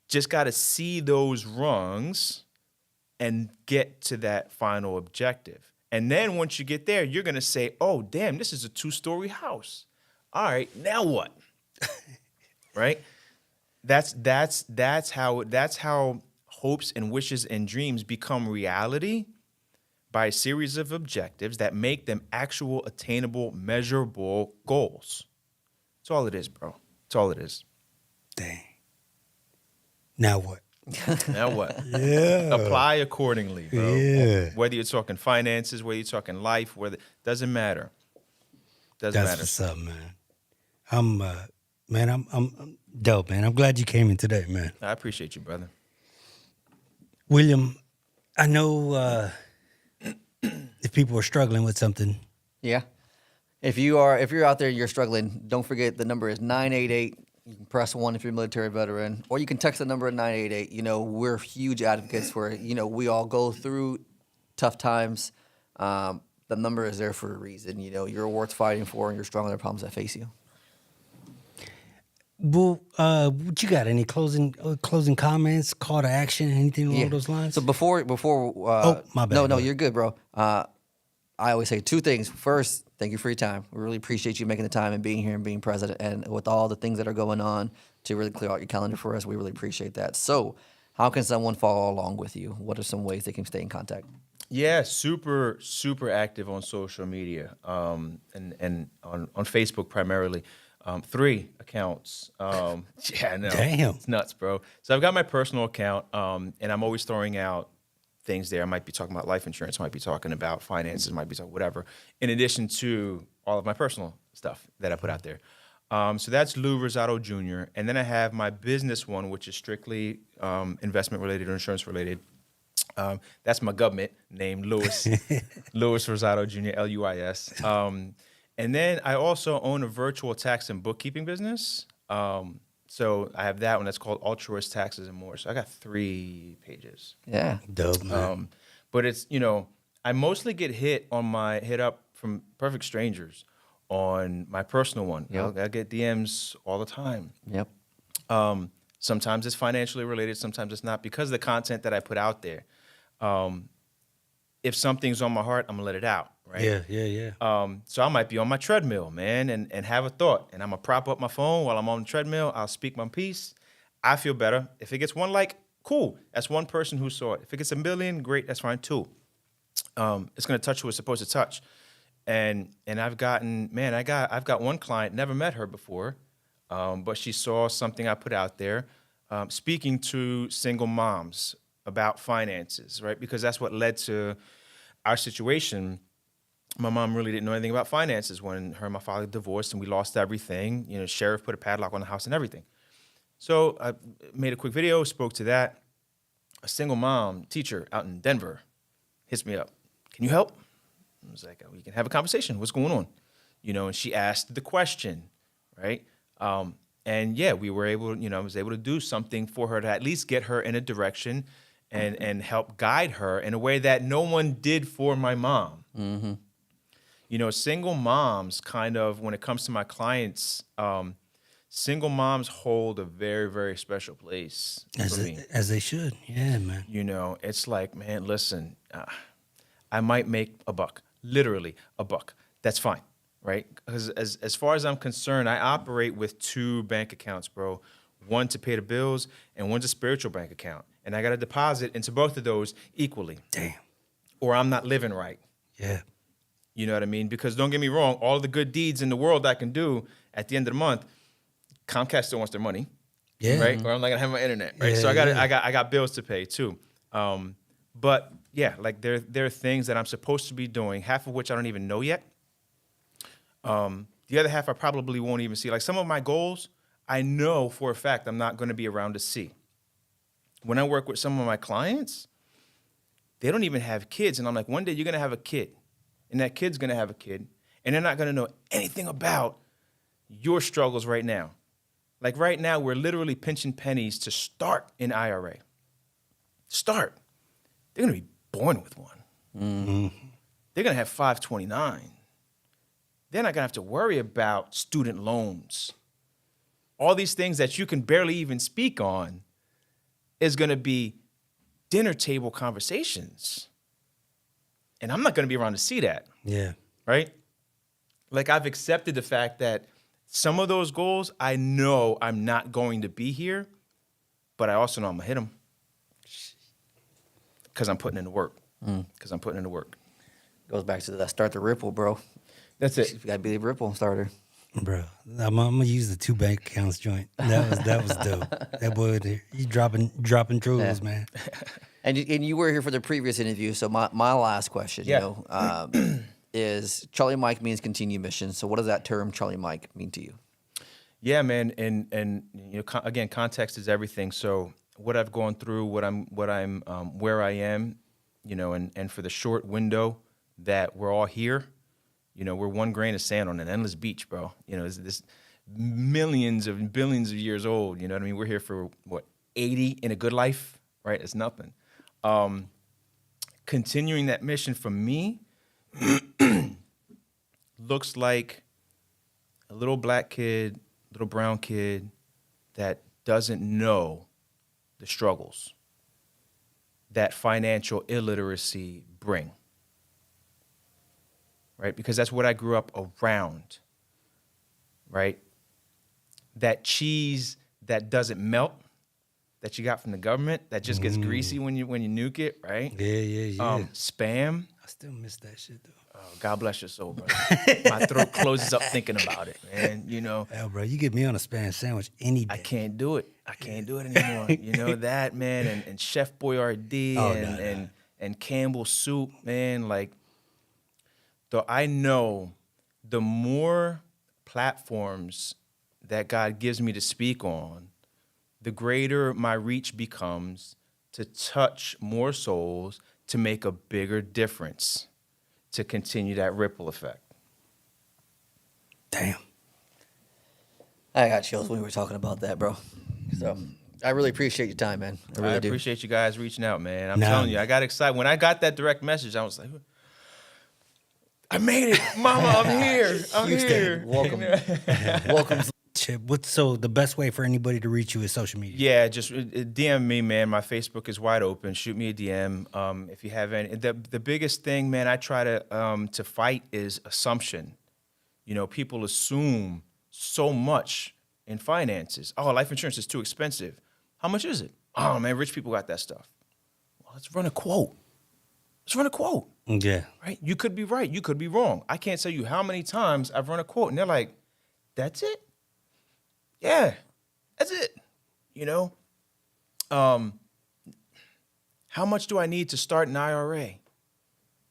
Speaker 3: Just got to see those rungs and get to that final objective. And then once you get there, you're going to say, oh, damn, this is a 2-story house. All right, now what? Right? That's how hopes and wishes and dreams become reality, by a series of objectives that make them actual, attainable, measurable goals. That's all it is, bro. That's all it is.
Speaker 1: Dang. Now what?
Speaker 3: Now what?
Speaker 1: Yeah.
Speaker 3: Apply accordingly, bro.
Speaker 1: Yeah.
Speaker 3: Whether you're talking finances, whether you're talking life, doesn't matter. Doesn't
Speaker 1: That's
Speaker 3: matter.
Speaker 1: what's up, man. I'm dope, man. I'm glad you came in today, man.
Speaker 3: I appreciate you, brother.
Speaker 1: William, I know if people are struggling with something.
Speaker 2: Yeah. If you're out there, you're struggling, don't forget the number is 988. You can press 1 if you're a military veteran, or you can text the number at 988. We're huge advocates for it. We all go through tough times. The number is there for a reason. You're worth fighting for, and you're strong on the problems that face you.
Speaker 1: Well, what you got? Any closing comments, call to action, anything along those lines?
Speaker 2: So before
Speaker 1: my bad.
Speaker 2: No, you're good, bro. I always say 2 things. First, thank you for your time. We really appreciate you making the time and being here and being present, and with all the things that are going on to really clear out your calendar for us. We really appreciate that. So, how can someone follow along with you? What are some ways they can stay in contact?
Speaker 3: Yeah, super, super active on social media, and on Facebook primarily. 3 accounts. Yeah, I know.
Speaker 1: Damn.
Speaker 3: It's nuts, bro. So I've got my personal account, and I'm always throwing out things there. I might be talking about life insurance, might be talking about finances, might be talking whatever, in addition to all of my personal stuff that I put out there. So that's Lou Rosado Jr. And then I have my business one, which is strictly investment related or insurance related. That's my government name, Louis Rosado Jr., Luis. And then I also own a virtual tax and bookkeeping business. So I have that one that's called Altruist Taxes and More. So I got 3 pages.
Speaker 2: Yeah.
Speaker 1: Dope, man.
Speaker 3: But it's, I mostly get hit up from perfect strangers on my personal one.
Speaker 2: Yep.
Speaker 3: I get DMs all the time.
Speaker 2: Yep.
Speaker 3: Sometimes it's financially related, sometimes it's not, because of the content that I put out there. If something's on my heart, I'm gonna let it out, right?
Speaker 1: Yeah.
Speaker 3: So I might be on my treadmill, man, and have a thought, and I'm gonna prop up my phone while I'm on the treadmill. I'll speak my piece. I feel better. If it gets 1 like, cool. That's 1 person who saw it. If it gets 1 million, great. That's fine too. It's gonna touch who it's supposed to touch. And I've got 1 client, never met her before, but she saw something I put out there, speaking to single moms about finances, right? Because that's what led to our situation. My mom really didn't know anything about finances when her and my father divorced, and we lost everything. Sheriff put a padlock on the house and everything. So I made a quick video, spoke to that. A single mom teacher out in Denver hits me up. Can you help? I was like, we can have a conversation. What's going on? And she asked the question, right? And yeah, we were able, I was able to do something for her to at least get her in a direction and help guide her in a way that no one did for my mom. Mm-hmm. Single moms kind of, when it comes to my clients, single moms hold a very, very special place for me.
Speaker 1: As they should. Yeah, man.
Speaker 3: It's like, man, listen, I might make a buck, literally a buck. That's fine, right? Because as far as I'm concerned, I operate with 2 bank accounts, bro. One to pay the bills and one's a spiritual bank account. And I got to deposit into both of those equally.
Speaker 1: Damn.
Speaker 3: Or I'm not living right.
Speaker 1: Yeah.
Speaker 3: You know what I mean? Because don't get me wrong, all the good deeds in the world I can do at the end of the month, Comcast still wants their money,
Speaker 1: Yeah.
Speaker 3: right? Or I'm not gonna have my internet, right?
Speaker 1: Yeah,
Speaker 3: So I got bills to pay too. But yeah, like there are things that I'm supposed to be doing, half of which I don't even know yet. The other half I probably won't even see. Like some of my goals, I know for a fact I'm not going to be around to see. When I work with some of my clients, they don't even have kids, and I'm like, one day you're gonna have a kid, and that kid's gonna have a kid, and they're not gonna know anything about your struggles right now. Like right now, we're literally pinching pennies to start an IRA. Start. They're going to be born with one. Mm-hmm. They're going to have 529. They're not going to have to worry about student loans. All these things that you can barely even speak on is going to be dinner table conversations. And I'm not going to be around to see that.
Speaker 1: Yeah.
Speaker 3: Right? Like I've accepted the fact that some of those goals, I know I'm not going to be here, but I also know I'm going to hit them because I'm putting in the work. Because I'm putting in the work.
Speaker 2: Goes back to that start the ripple, bro.
Speaker 3: That's it.
Speaker 2: You got to be the ripple starter.
Speaker 1: Bro, I'm gonna use the 2 bank accounts joint. That was dope. That boy there, he dropping jewels, man.
Speaker 2: And you were here for the previous interview, so my last question, is Charlie Mike means continue mission. So what does that term Charlie Mike mean to you?
Speaker 3: Yeah, man, and again, context is everything. So what I've gone through, what I'm where I am, and for the short window that we're all here, we're one grain of sand on an endless beach, bro. This millions of billions of years old. You know what I mean? We're here for what 80 in a good life, right? It's nothing. Continuing that mission for me looks like a little black kid, little brown kid that doesn't know the struggles that financial illiteracy bring, right? Because that's what I grew up around, right? That cheese that doesn't melt that you got from the government that just gets greasy when you nuke it, right?
Speaker 1: Yeah.
Speaker 3: Spam.
Speaker 1: I still miss that shit though.
Speaker 3: Oh, God bless your soul, bro. My throat closes up thinking about it, man.
Speaker 1: Hell, bro, you get me on a Spanish sandwich any day.
Speaker 3: I can't do it. I can't do it anymore. That, man, and Chef Boyardee and Campbell soup, man. Like, though I know the more platforms that God gives me to speak on, the greater my reach becomes to touch more souls, to make a bigger difference, to continue that ripple effect.
Speaker 1: Damn.
Speaker 2: I got chills when we were talking about that, bro. So I really appreciate your time, man. I really do.
Speaker 3: Appreciate you guys reaching out, man. I'm telling you, I got excited. When I got that direct message, I was like, I made it. Mama, I'm here. I'm here.
Speaker 2: Welcome. Welcome.
Speaker 1: So the best way for anybody to reach you is social media?
Speaker 3: Yeah, just DM me, man. My Facebook is wide open. Shoot me a DM if you have any. The biggest thing, man, I try to fight is assumption. People assume so much in finances. Oh, life insurance is too expensive. How much is it? Oh, man, rich people got that stuff. Well, let's run a quote.
Speaker 1: Yeah.
Speaker 3: Right? You could be right. You could be wrong. I can't tell you how many times I've run a quote, and they're like, that's it? Yeah, that's it. How much do I need to start an IRA?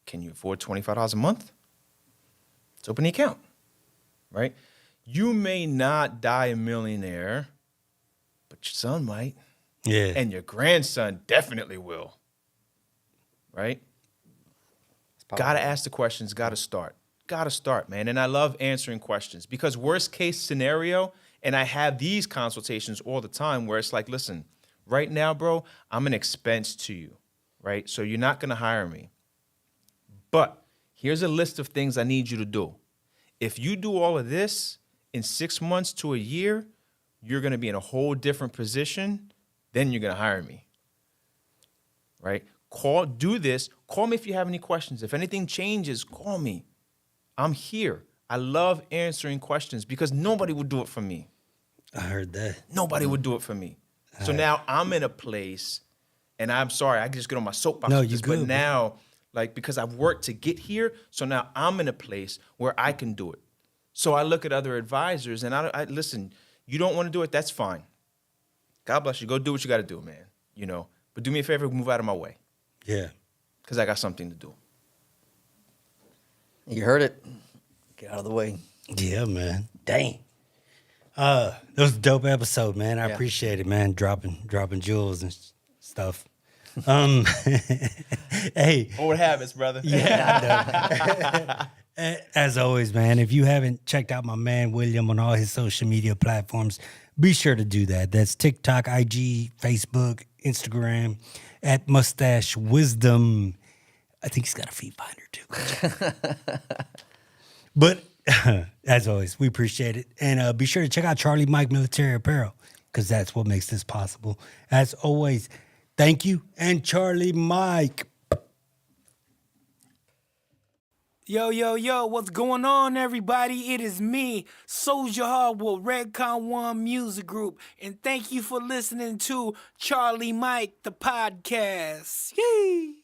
Speaker 3: Can you afford $25 a month? Let's open the account, right? You may not die a millionaire, but but your son might.
Speaker 1: Yeah.
Speaker 3: And your grandson definitely will. Right? Gotta ask the questions, gotta start. Gotta start, man. And I love answering questions because worst case scenario, and I have these consultations all the time where it's like, listen, right now, bro, I'm an expense to you, right? So you're not gonna hire me. But here's a list of things I need you to do. If you do all of this in 6 months to a year, you're gonna be in a whole different position. Then you're gonna hire me, right? Do this. Call me if you have any questions. If anything changes, call me. I'm here. I love answering questions because nobody would do it for me.
Speaker 1: I heard that.
Speaker 3: Nobody would do it for me. So now I'm in a place, and I'm sorry, I can just get on my soapbox.
Speaker 1: No,
Speaker 3: with
Speaker 1: you
Speaker 3: this,
Speaker 1: good,
Speaker 3: but now, like, because I've worked to get here, so now I'm in a place where I can do it. So I look at other advisors, and I listen, you don't want to do it, that's fine. God bless you. Go do what you got to do, man. You know, but do me a favor, move out of my way.
Speaker 1: Yeah.
Speaker 3: Because I got something to do.
Speaker 2: You heard it. Get out of the way.
Speaker 1: Yeah, man. Dang. That was a dope episode, man. I appreciate it, man. Dropping jewels and stuff. Hey.
Speaker 3: Old habits, brother.
Speaker 1: Yeah, I know. As always, man, if you haven't checked out my man William on all his social media platforms, be sure to do that. That's TikTok, IG, Facebook, Instagram, at Mustache Wisdom. I think he's got a feet finder too. But as always, we appreciate it. And be sure to check out Charlie Mike Military Apparel because that's what makes this possible. As always, thank you. And Charlie Mike.
Speaker 4: Yo, what's going on, everybody? It is me, Soldier Hardwood, Redcon One Music Group, and thank you for listening to Charlie Mike, the podcast. Yay!